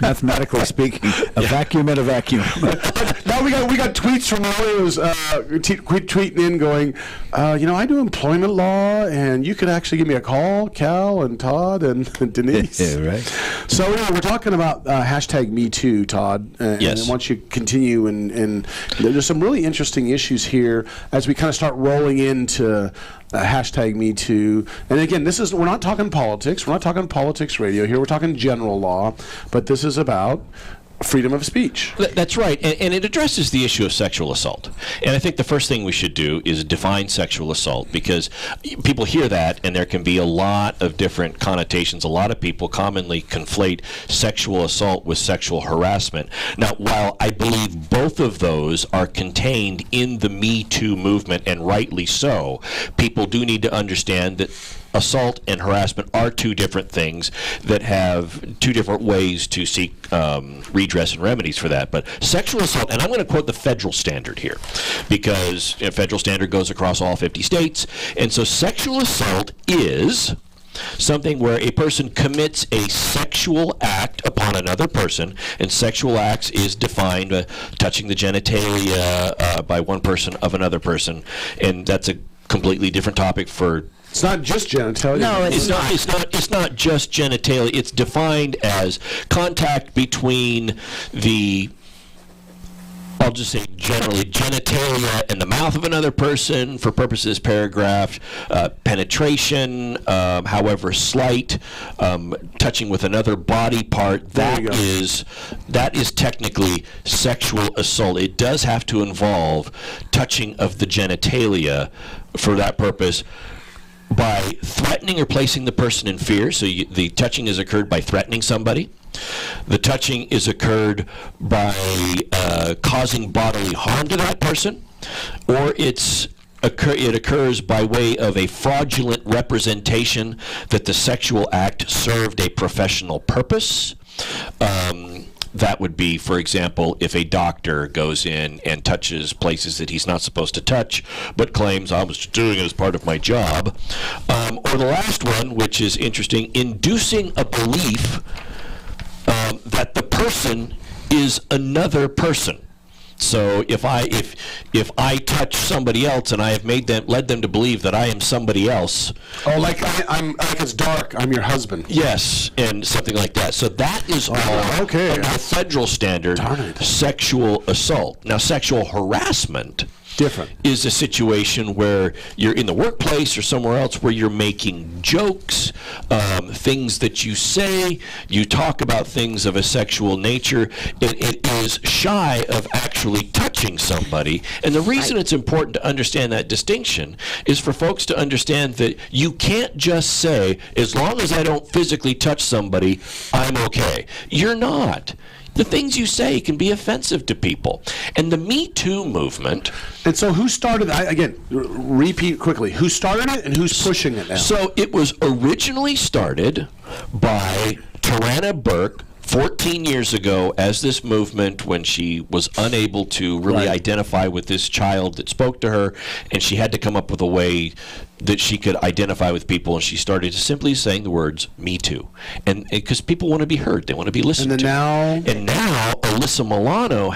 Mathematically speaking, a vacuum in a vacuum. Now we got tweets from lawyers tweeting in going, I do employment law, and you could actually give me a call, Cal and Todd and Denise. Yeah, right. So we're talking about hashtag Me Too, Todd. Yes. And once you continue, and there's some really interesting issues here as we kind of start rolling into hashtag Me Too. And again, we're not talking politics. We're not talking politics radio here. We're talking general law. But this is about freedom of speech. That's right, and it addresses the issue of sexual assault. And I think the first thing we should do is define sexual assault, because people hear that and there can be a lot of different connotations. A lot of people commonly conflate sexual assault with sexual harassment. Now, while I believe both of those are contained in the Me Too movement, and rightly so, people do need to understand that assault and harassment are two different things that have two different ways to seek redress and remedies for that. But sexual assault, and I'm going to quote the federal standard here, because a federal standard goes across all 50 states, and so sexual assault is something where a person commits a sexual act upon another person, and sexual acts is defined touching the genitalia by one person of another person, and that's a completely different topic for. It's not just genitalia. No, It's not just genitalia. It's defined as contact between I'll just say generally, genitalia and the mouth of another person for purposes of this paragraph, penetration, however slight, touching with another body part. That is technically sexual assault. It does have to involve touching of the genitalia for that purpose, by threatening or placing the person in fear. So the touching has occurred by threatening somebody. The touching is occurred by causing bodily harm to that person, or it occurs by way of a fraudulent representation that the sexual act served a professional purpose. That would be, for example, if a doctor goes in and touches places that he's not supposed to touch, but claims, I was doing it as part of my job. Or the last one, which is interesting, inducing a belief that the person is another person. So if I touch somebody else and I have led them to believe that I am somebody else. Oh, like it's dark. I'm your husband. Yes, and something like that. So that is all okay. under the federal standard sexual assault. Now, sexual harassment different is a situation where you're in the workplace or somewhere else where you're making jokes, things that you say, you talk about things of a sexual nature. It is shy of actually touching somebody. And the reason it's important to understand that distinction is for folks to understand that you can't just say, as long as I don't physically touch somebody, I'm okay. You're not. The things you say can be offensive to people. And the Me Too movement. And so who started, again, repeat quickly, who started it and who's pushing it now? So it was originally started by Tarana Burke 14 years ago as this movement, when she was unable to really identify with this child that spoke to her, and she had to come up with a way that she could identify with people, and she started simply saying the words "Me Too," and because people want to be heard, they want to be listened to. And now Alyssa Milano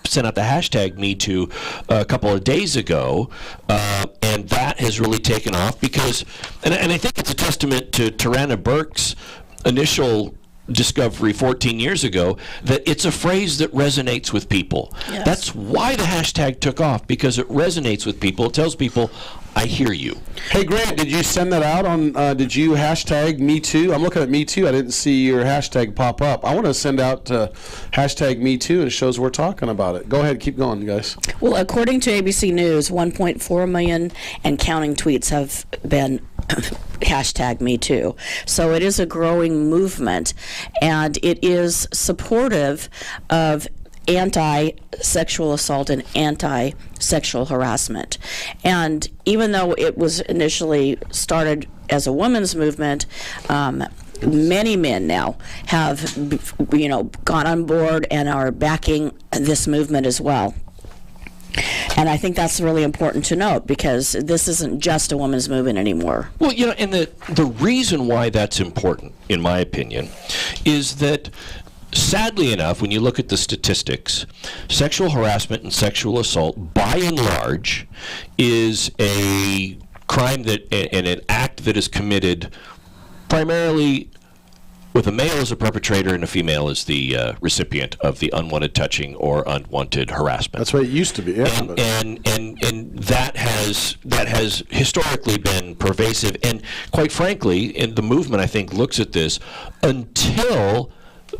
sent out the hashtag Me Too a couple of days ago, and that has really taken off because, and I think it's a testament to Tarana Burke's initial discovery 14 years ago, that it's a phrase that resonates with people. Yes. That's why the hashtag took off, because it resonates with people. It tells people, I hear you. Hey, Grant, did you send that out on, did you hashtag Me Too? I'm looking at Me Too. I didn't see your hashtag pop up. I want to send out hashtag Me Too, and it shows we're talking about it. Go ahead, keep going, guys. Well, according to ABC News, 1.4 million and counting tweets have been hashtag Me Too. So it is a growing movement, and it is supportive of anti-sexual assault and anti-sexual harassment. And even though it was initially started as a women's movement, many men now have, gone on board and are backing this movement as well. And I think that's really important to note, because this isn't just a women's movement anymore. Well, and the reason why that's important, in my opinion, is that sadly enough, when you look at the statistics, sexual harassment and sexual assault, by and large, is a crime and an act that is committed primarily with a male as a perpetrator and a female as the recipient of the unwanted touching or unwanted harassment. That's what it used to be. Yeah. And that has historically been pervasive. And quite frankly, and the movement, I think, looks at this until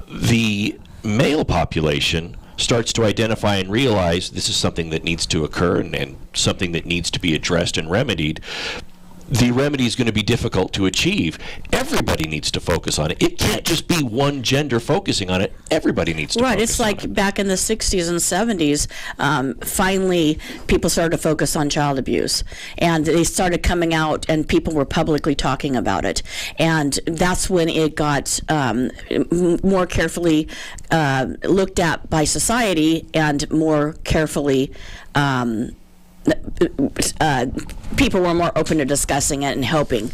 the male population starts to identify and realize this is something that needs to occur and something that needs to be addressed and remedied. The remedy is going to be difficult to achieve. Everybody needs to focus on it. It can't just be one gender focusing on it. Everybody needs to focus on it. Right. It's like back in the 60s and 70s, finally people started to focus on child abuse. And they started coming out and people were publicly talking about it. And that's when it got more carefully looked at by society and more carefully people were more open to discussing it and helping.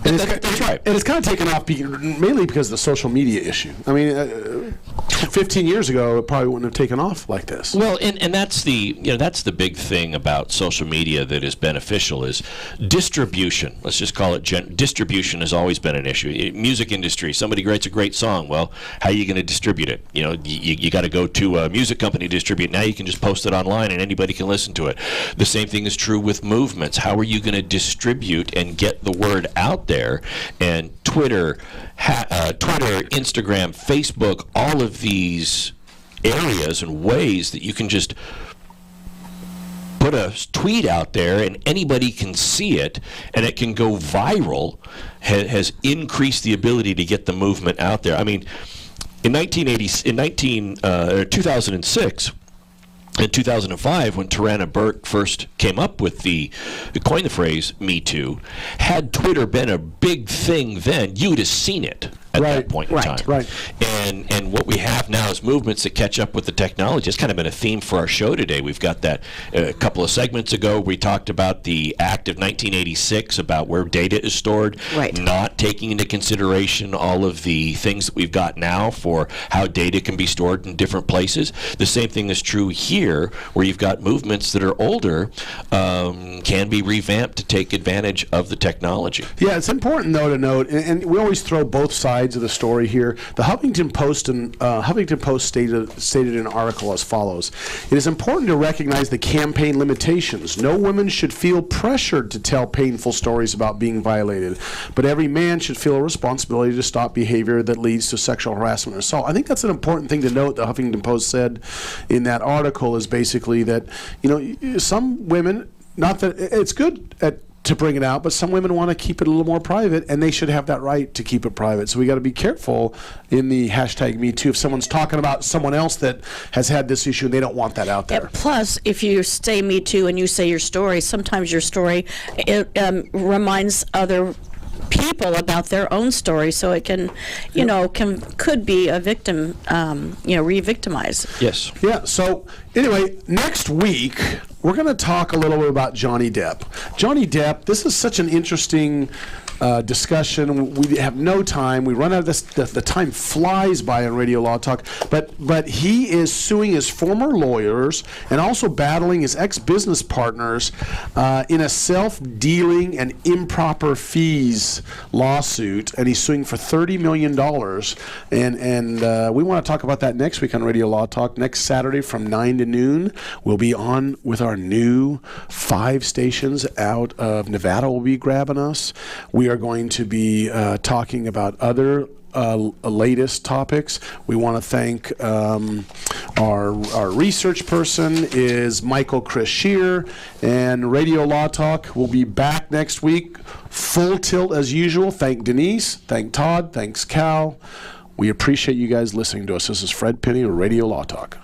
And it's, that's right. And it's kind of taken off mainly because of the social media issue. I mean, 15 years ago, it probably wouldn't have taken off like this. Well, and that's the big thing about social media that is beneficial is distribution. Let's just call it distribution has always been an issue. Music industry, somebody writes a great song. Well, how are you going to distribute it? You know, you got to go to a music company to distribute. Now you can just post it online and anybody can listen to it. The same thing is true with movements. How are you going to distribute and get the word out there? And Twitter, Instagram, Facebook, all of these areas and ways that you can just put a tweet out there and anybody can see it and it can go viral has increased the ability to get the movement out there. I mean, in 2006, in 2005, when Tarana Burt first came up with coined the phrase "Me Too," had Twitter been a big thing then, you would have seen it at that point in time. Right. And what we have now is movements that catch up with the technology. It's kind of been a theme for our show today. We've got that a couple of segments ago. We talked about the Act of 1986 about where data is stored, not taking into consideration all of the things that we've got now for how data can be stored in different places. The same thing is true here, where you've got movements that are older, can be revamped to take advantage of the technology. Yeah, it's important though to note, and we always throw both sides of the story here. The Huffington Post stated in an article as follows: "It is important to recognize the campaign limitations. No woman should feel pressured to tell painful stories about being violated, but every man should feel a responsibility to stop behavior that leads to sexual harassment or assault." I think that's an important thing to note. The Huffington Post said in that article is basically that, you know, some women, not that it's good to bring it out, but some women want to keep it a little more private, and they should have that right to keep it private. So we got to be careful in the hashtag Me Too if someone's talking about someone else that has had this issue and they don't want that out there. Plus, if you say Me Too and you say your story, sometimes your story reminds other people about their own story, so it can, could be a victim, re-victimize. Yes. Yeah. So anyway, next week we're going to talk a little bit about Johnny Depp. Johnny Depp. This is such an interesting discussion. We have no time. We run out of this. The time flies by on Radio Law Talk. But he is suing his former lawyers and also battling his ex-business partners in a self-dealing and improper fees lawsuit, and he's suing for $30 million. And we want to talk about that next week on Radio Law Talk. Next Saturday from 9 to noon, we'll be on with our new 5 stations out of Nevada. Will be grabbing us. We are going to be talking about other latest topics. We want to thank our research person is Michael Chris Shear, and Radio Law Talk will be back next week, full tilt as usual. Thank Denise, thank Todd, thanks Cal. We appreciate you guys listening to us. This is Fred Penny of Radio Law Talk.